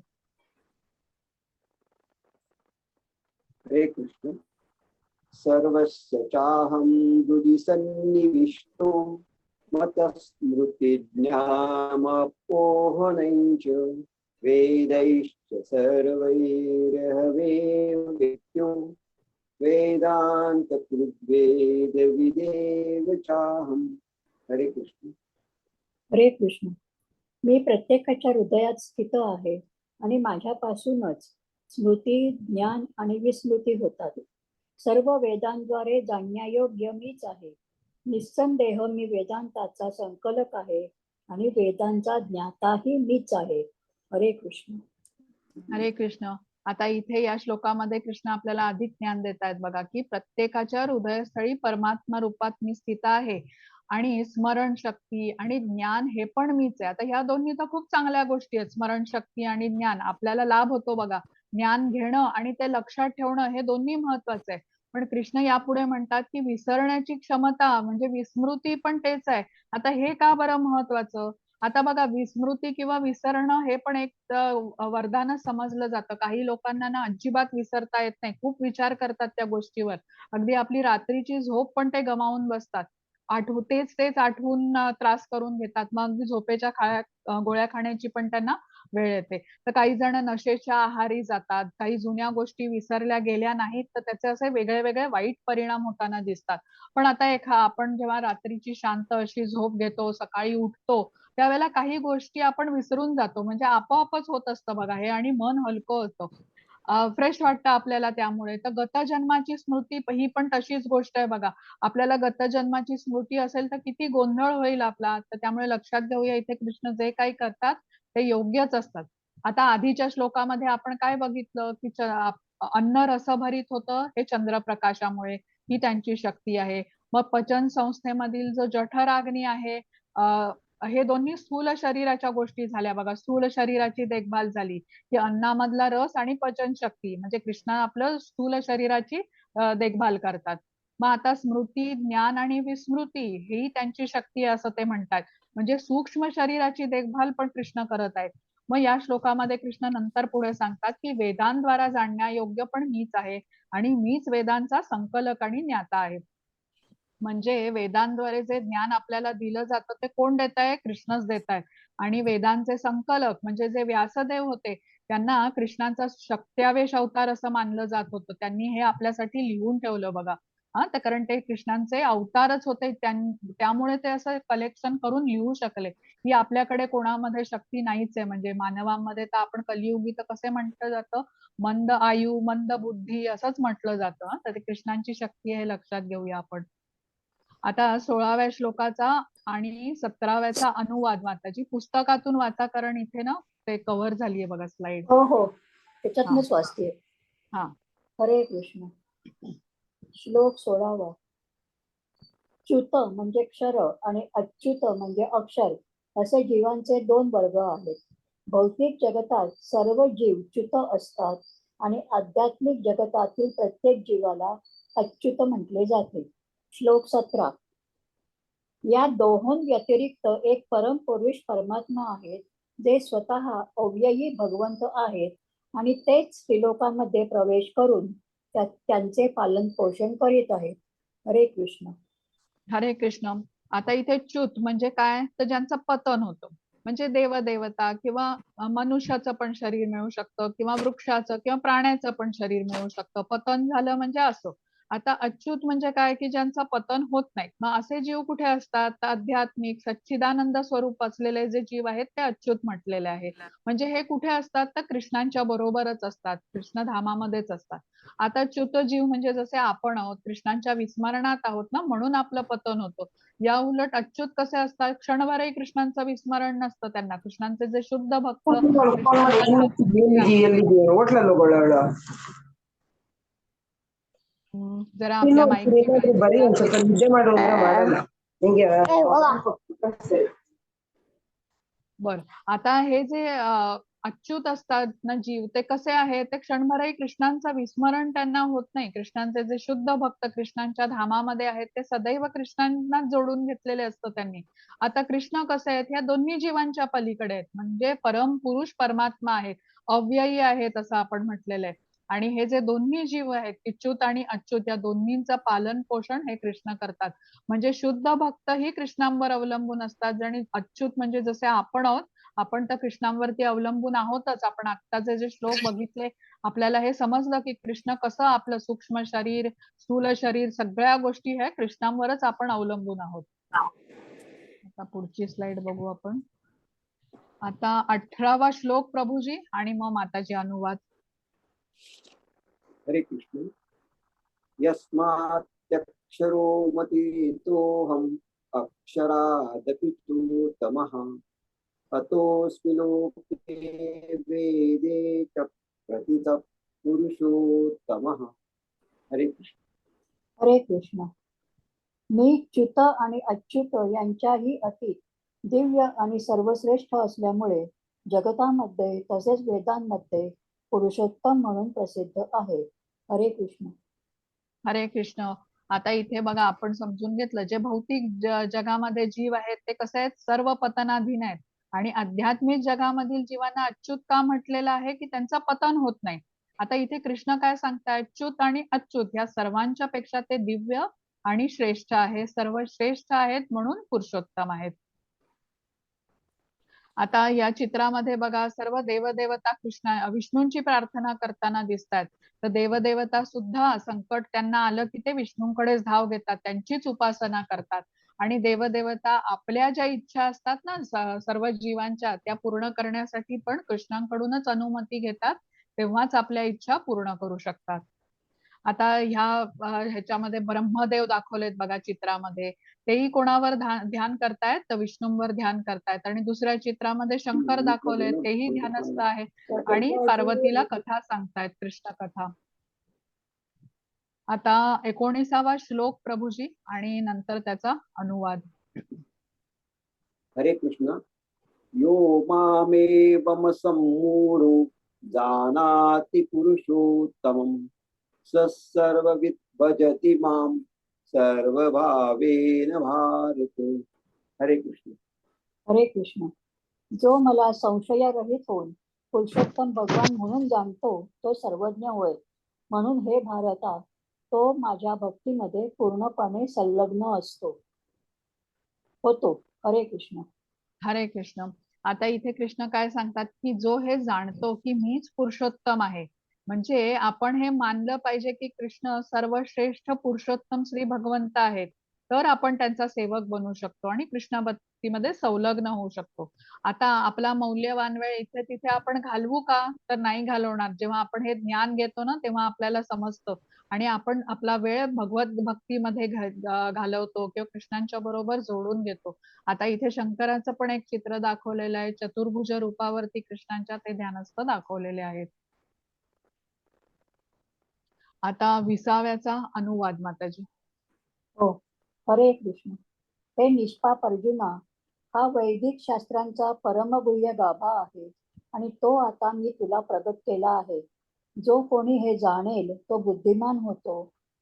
हरे कृष्ण. सर्वस्य चाहं हृदि सन्निविष्टो मतस्मृतिज्ञामपोहनञ्च वेदैश्च सर्वैरहमेव विद्यो वेदान्तकृद्वेदविदेव चाहम्. हरे कृष्ण. हरे कृष्ण. मी प्रत्येकाच्या हृदयात स्थित आहे आणि माझ्यापासूनच स्मृती, ज्ञान आणि विस्मृती होतात. सर्व वेदांद्वारे जाणण्यायोग्य मीच आहे. निस्संदेह मी वेदांताचा संकलक आहे आणि वेदांचा ज्ञाताही मीच आहे. हरे कृष्ण. हरे कृष्ण. आता इथे या श्लोकामध्ये कृष्ण आपल्याला अधिक ज्ञान देत आहेत बघा, की प्रत्येकाच्या हृदयस्थळी परमात्मा रूपात मी स्थित आहे आणि स्मरण शक्ती आणि ज्ञान हे पण मीच आहे. आता ह्या दोन्ही तर खूप चांगल्या गोष्टी आहेत. स्मरण शक्ती आणि ज्ञान आपल्याला लाभ होतो बघा. ज्ञान घेणं आणि ते लक्षात ठेवणं हे दोन्ही महत्वाचं आहे. पण कृष्ण यापुढे म्हणतात की विसरण्याची क्षमता म्हणजे विस्मृती पण तेच आहे. आता हे का बरं महत्वाचं? आता बघा, विस्मृती किंवा विसरणं हे पण एक वरदानच समजलं जातं. काही लोकांना ना अजिबात विसरता येत नाही. खूप विचार करतात त्या गोष्टीवर. अगदी आपली रात्रीची झोप पण ते गमावून बसतात. तेच तेच आठवून त्रास करून घेतात. मग अगदी झोपेच्या गोळ्या खाण्याची पण त्यांना वेळ येते. तर काही जण नशेच्या आहारी जातात. काही जुन्या गोष्टी विसरल्या गेल्या नाहीत तर त्याचे असे वेगळे वेगळे वाईट परिणाम होताना दिसतात. पण आता आपण जेव्हा रात्रीची शांत अशी झोप घेतो, सकाळी उठतो, त्यावेळेला काही गोष्टी आपण विसरून जातो. म्हणजे आपोआपच होत असतं बघा हे आणि मन हलकं होतं. फ्रेश वाटतं आपल्याला त्यामुळे. तर गतजन्माची स्मृती ही पण तशीच गोष्ट आहे बघा. आपल्याला गतजन्माची स्मृती असेल तर किती गोंधळ होईल आपला. तर त्यामुळे लक्षात घेऊया, इथे कृष्ण जे काही करतात ते योग्यच असतात. आता आधीच्या श्लोकामध्ये आपण काय बघितलं, की अन्न रसभरीत होतं हे चंद्रप्रकाशामुळे, ही त्यांची शक्ती आहे. मग पचन संस्थेमधील जो जठराग्नी आहे, हे दोन्ही स्थूल शरीराच्या गोष्टी झाल्या बघा. स्थूल शरीराची देखभाल झाली की अन्नामधला रस आणि पचन शक्ती, म्हणजे कृष्ण आपलं स्थूल शरीराची देखभाल करतात. मग आता स्मृती, ज्ञान आणि विस्मृती ही त्यांची शक्ती आहे असं ते म्हणतात. म्हणजे सूक्ष्म शरीराची देखभाल पण कृष्ण करत आहेत. मग या श्लोकामध्ये कृष्ण नंतर पुढे सांगतात की वेदांद्वारा जाणण्यायोग्य पण मीच आहे आणि मीच वेदांचा संकलक आणि ज्ञाता आहे. म्हणजे वेदांद्वारे जे ज्ञान आपल्याला दिलं जातं ते कोण देत आहे? कृष्णच देत आहे. आणि वेदांचे संकलक म्हणजे जे व्यासदेव होते, त्यांना कृष्णांचा शक्त्यावेश अवतार असं मानलं जात होतं. त्यांनी हे आपल्यासाठी लिहून ठेवलं बघा. तर कारण ते कृष्णांचे अवतारच होते. त्यामुळे ते असं कलेक्शन करून लिहू शकले की आपल्याकडे कोणामध्ये शक्ती नाहीच आहे. म्हणजे मानवामध्ये तर आपण कलियुगी तर कसे म्हटलं जातं, मंद आयु मंद बुद्धी असंच म्हटलं जातं. तर ते कृष्णांची शक्ती आहे हे लक्षात घेऊया आपण. आता 16व्या श्लोकाचा आणि 17व्याचा अनुवाद वाचायची. पुस्तकातून वाचा, कारण इथे ना ते कव्हर झालीये बघा स्लाइड. हो हो, त्याच्यातनच वाचते. हा. हरे कृष्ण. श्लोक 16वा. च्युत म्हणजे क्षर आणि अच्युत म्हणजे अक्षर असे जीवांचे दोन वर्ग आहेत. भौतिक जगतात सर्व जीव च्युत असतात आणि आध्यात्मिक जगतातील प्रत्येक जीवाला अच्युत म्हटले जाते. श्लोक 17. या दोहों व्यतिरिक्त एक परम पुरुष परमात्मा आहेत, जे स्वतः अव्ययी भगवंत आहेत आणि तेच त्रिलोकांमध्ये प्रवेश करून त्यांचे पालन पोषण करीत आहेत. हरे कृष्ण. हरे कृष्ण. आता इथे च्युत म्हणजे काय, तर ज्यांचं पतन होतं, म्हणजे देवदेवता किंवा मनुष्याचं पण शरीर मिळू शकतं किंवा वृक्षाचं किंवा प्राण्याचं पण शरीर मिळू शकतं. पतन झालं म्हणजे असं. आता अच्युत म्हणजे काय, की ज्यांचं पतन होत नाही. मग असे जीव कुठे असतात? तर आध्यात्मिक सच्चिदानंद स्वरूप असलेले जे जीव आहेत ते अच्युत म्हटलेले आहे. म्हणजे हे कुठे असतात? तर कृष्णांच्या बरोबरच असतात, कृष्ण धामामध्येच असतात. आता च्युत जीव म्हणजे जसे आपण आहोत, कृष्णांच्या विस्मरणात आहोत ना, म्हणून आपलं पतन होतं. या उलट अच्युत कसे असतात? क्षणभरही कृष्णांचं विस्मरण नसतं त्यांना. कृष्णांचे जे शुद्ध भक्त जरा आपल्या बर. आता हे जे अच्युत असतात ना जीव, ते कसे आहेत? ते क्षणभरही कृष्णांचं विस्मरण त्यांना होत नाही. कृष्णांचे जे शुद्ध भक्त कृष्णांच्या धामामध्ये आहेत ते सदैव कृष्णांना जोडून घेतलेले असतं त्यांनी. आता कृष्ण कसे आहेत? ह्या दोन्ही जीवांच्या पलीकडे आहेत. म्हणजे परम पुरुष परमात्मा आहेत, अव्ययी आहेत असं आपण म्हटलेलं आहे. आणि हे जे दोन्ही जीव आहेत इच्युत आणि अच्युत या दोन्हींचं पालन पोषण हे कृष्ण करतात. म्हणजे शुद्ध भक्त ही कृष्णांवर अवलंबून असतात आणि अच्युत म्हणजे जसे आपण आहोत, आपण तर कृष्णांवरती अवलंबून आहोतच. आपण आत्ताचे जे श्लोक बघितले आपल्याला हे समजलं की कृष्ण कसं आपलं सूक्ष्म शरीर, स्थूल शरीर सगळ्या गोष्टी ह्या कृष्णांवरच आपण अवलंबून आहोत. आता पुढची स्लाइड बघू आपण. आता 18वा श्लोक प्रभूजी आणि मग माताजी अनुवाद. हरे कृष्ण. यस्मात्यक्षरो मतीतोऽहम् अक्षरादपि तमः अतोऽस्मि लोके वेदे च प्रतितः पुरुषोत्तमः. हरे कृष्ण. हरे कृष्ण. मी च्युत आणि अच्युत यांच्याही अतीत दिव्य आणि सर्वश्रेष्ठ असल्यामुळे जगतामध्ये तसेच वेदांमध्ये पुरुषोत्तम म्हणून प्रसिद्ध आहे. हरे कृष्ण. हरे कृष्ण. आता इथे बघा आपण समजून घेतलं जे भौतिक जगामध्ये जीव आहेत ते कसे आहेत सर्व पतनाधीन आहेत आणि आध्यात्मिक जगामधील जीवांना अच्युत का म्हटलेलं आहे की त्यांचं पतन होत नाही. आता इथे कृष्ण काय सांगतायत च्युत आणि अच्युत या सर्वांच्या पेक्षा ते दिव्य आणि श्रेष्ठ आहे, सर्व श्रेष्ठ आहेत म्हणून पुरुषोत्तम आहेत. आता या चित्रामध्ये बघा सर्व देवदेवता विष्णूंची प्रार्थना करताना दिसतात. तर देवदेवता सुद्धा संकट त्यांना आलं की ते विष्णूंकडेच धाव घेतात, त्यांचीच उपासना करतात आणि देवदेवता आपल्या ज्या इच्छा असतात ना सर्व जीवांच्या त्या पूर्ण करण्यासाठी पण कृष्णांकडूनच अनुमती घेतात, तेव्हाच आपल्या इच्छा पूर्ण करू शकतात. आता ह्याच्यामध्ये ब्रह्मदेव दाखवलेत बघा चित्रामध्ये, तेही कोणावर ध्यान करतायत तर विष्णूंवर ध्यान करतायत आणि दुसऱ्या चित्रामध्ये शंकर दाखवलेत तेही ध्यानस्थ आहेत आणि पार्वतीला कथा सांगतायत कृष्ण कथा. आता 19वा श्लोक प्रभूजी आणि नंतर त्याचा अनुवाद. हरे कृष्ण. यो मामेवम सम्मूढो जानाति पुरुषोत्तमं स सर्वविद् भजति मां सर्वभावेन भारत. हरे कृष्ण. हरे कृष्ण. जो मला संशयरहित होऊन पुरुषोत्तम भगवान म्हणून जाणतो तो सर्वज्ञ होय. म्हणून हे भारता तो माझ्या भक्तीमध्ये पूर्णपणे संलग्न होतो. हरे कृष्ण. हरे कृष्ण. आता इथे कृष्ण काय सांगतात की जो हे जाणतो की मीच पुरुषोत्तम आहे, म्हणजे आपण हे मानलं पाहिजे की कृष्ण सर्वश्रेष्ठ पुरुषोत्तम श्री भगवंत आहेत, तर आपण त्यांचा सेवक बनू शकतो आणि कृष्ण भक्तीमध्ये संलग्न होऊ शकतो. आता आपला मौल्यवान वेळ इथे तिथे आपण घालवू का तर नाही घालवणार. जेव्हा आपण हे ज्ञान घेतो ना तेव्हा आपल्याला समजतं आणि आपण आपला वेळ भगवत भक्तीमध्ये घालवतो किंवा कृष्णांच्या बरोबर जोडून घेतो. आता इथे शंकराचं पण एक चित्र दाखवलेलं आहे, चतुर्भुज रूपावरती कृष्णांच्या ते ध्यानस्थ दाखवलेले आहेत. आता 20व्याचा अनुवाद माताजी. हो. हरे कृष्ण. हे निष्पाप अर्जुना, हा वैदिक शास्त्रांचा परमगुह्य गाभा आहे आणि तो आता मी तुला प्रगट केला आहे. जो कोणी हे जाणेल तो बुद्धिमान होतो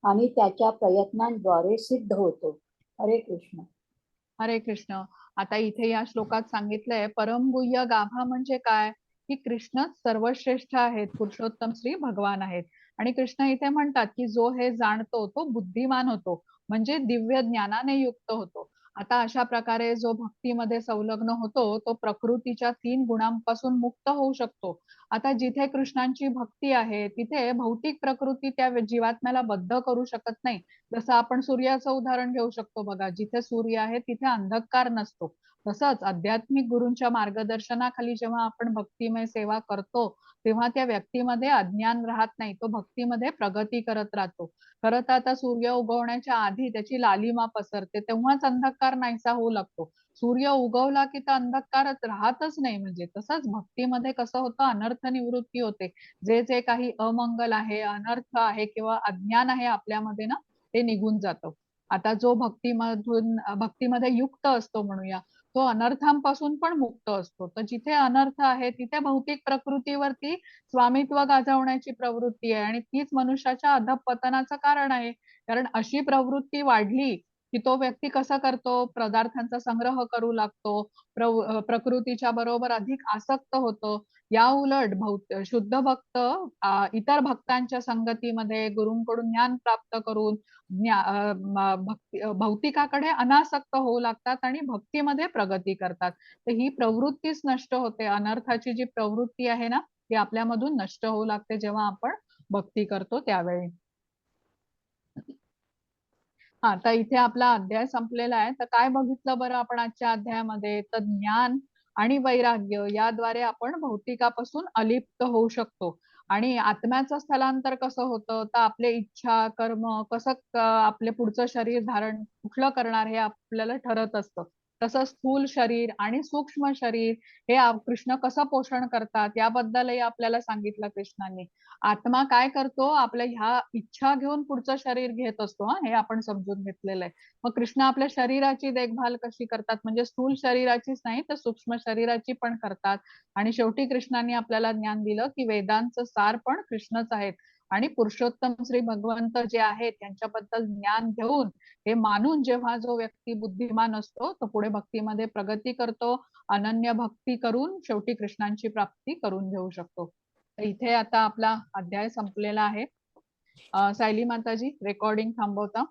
आणि त्याच्या प्रयत्नांद्वारे सिद्ध होतो. हरे कृष्ण. हरे कृष्ण. आता इथे या श्लोकात सांगितलंय परमगुह्य गाभा म्हणजे काय की कृष्णच सर्वश्रेष्ठ आहेत, पुरुषोत्तम श्री भगवान आहेत आणि कृष्ण इथे म्हणतात की जो हे जाणतो तो बुद्धिमान होतो म्हणजे दिव्य ज्ञानाने युक्त होतो. आता अशा प्रकारे जो भक्तीमध्ये संलग्न होतो तो प्रकृतीच्या 3 गुणांपासून मुक्त होऊ शकतो. आता जिथे कृष्णांची भक्ती आहे तिथे भौतिक प्रकृती त्या जीवात्म्याला बद्ध करू शकत नाही. जसं आपण सूर्याचं उदाहरण घेऊ शकतो बघा, जिथे सूर्य आहे तिथे अंधकार नसतो. तसंच आध्यात्मिक गुरूंच्या मार्गदर्शनाखाली जेव्हा आपण भक्तिमय सेवा करतो तेव्हा त्या व्यक्तीमध्ये अज्ञान राहत नाही, तो भक्तीमध्ये प्रगती करत राहतो. खरं तर आता सूर्य उगवण्याच्या आधी त्याची लालिमा पसरते तेव्हाच अंधकार नाहीसा होऊ लागतो. सूर्य उगवला की तर अंधकारच राहतच नाही. म्हणजे तसंच भक्तीमध्ये कसं होतं अनर्थ निवृत्ती होते. जे जे काही अमंगल आहे, अनर्थ आहे किंवा अज्ञान आहे आपल्यामध्ये ना ते निघून जातं. आता जो भक्तीमध्ये युक्त असतो म्हणूया, तो अनर्थांपासून पण मुक्त असतो. तर जिथे अनर्थ आहे तिथे भौतिक प्रकृतीवरती स्वामित्व गाजवण्याची प्रवृत्ती आहे आणि तीच मनुष्याच्या अधःपतनाचं कारण आहे. कारण अशी प्रवृत्ती वाढली की तो व्यक्ती कसा करतो, पदार्थांचा संग्रह करू लागतो, प्रकृतीच्या बरोबर अधिक आसक्त होतो. या उलट शुद्ध भक्त इतर भक्तांच्या संगतीमध्ये गुरूंकडून ज्ञान प्राप्त करून भौतिकाकडे अनासक्त होऊ लागतात आणि भक्तीमध्ये प्रगती करतात. तर ही प्रवृत्तीच नष्ट होते. अनर्थाची जी प्रवृत्ती आहे ना, ती आपल्यामधून नष्ट होऊ लागते जेव्हा आपण भक्ती करतो त्यावेळी. हा, तर इथे आपला अध्याय संपलेला आहे. तर काय बघितलं बरं आपण आजच्या अध्यायामध्ये? तर ज्ञान आणि वैराग्य याद्वारे आपण भौतिकापासून अलिप्त होऊ शकतो. आणि आत्म्याचं स्थलांतर कसं होतं, तर आपले इच्छा कर्म कसं आपले पुढचं शरीर धारण कुठलं करणार हे आपल्याला ठरत असतं. तसं स्थूल शरीर आणि सूक्ष्म शरीर हे कृष्ण कसं पोषण करतात याबद्दलही आपल्याला सांगितलं कृष्णांनी. आत्मा काय करतो, आपल्या ह्या इच्छा घेऊन पुढचं शरीर घेत असतो. हे आपण समजून घेतलेलं आहे. मग कृष्ण आपल्या शरीराची देखभाल कशी करतात, म्हणजे स्थूल शरीराचीच नाही तर सूक्ष्म शरीराची पण करतात. आणि शेवटी कृष्णांनी आपल्याला ज्ञान दिलं की वेदांचं सार पण कृष्णच आहेत. आणि पुरुषोत्तम श्री भगवंत जे आहेत त्यांच्याबद्दल ज्ञान घेऊन हे मानून जेव्हा जो व्यक्ती बुद्धिमान असतो तो पुढे भक्तीमध्ये प्रगती करतो, अनन्य भक्ती करून शेवटी कृष्णांची प्राप्ती करून घेऊ शकतो. इथे आता आपला अध्याय संपलेला आहे. सायली माताजी रेकॉर्डिंग थांबवता.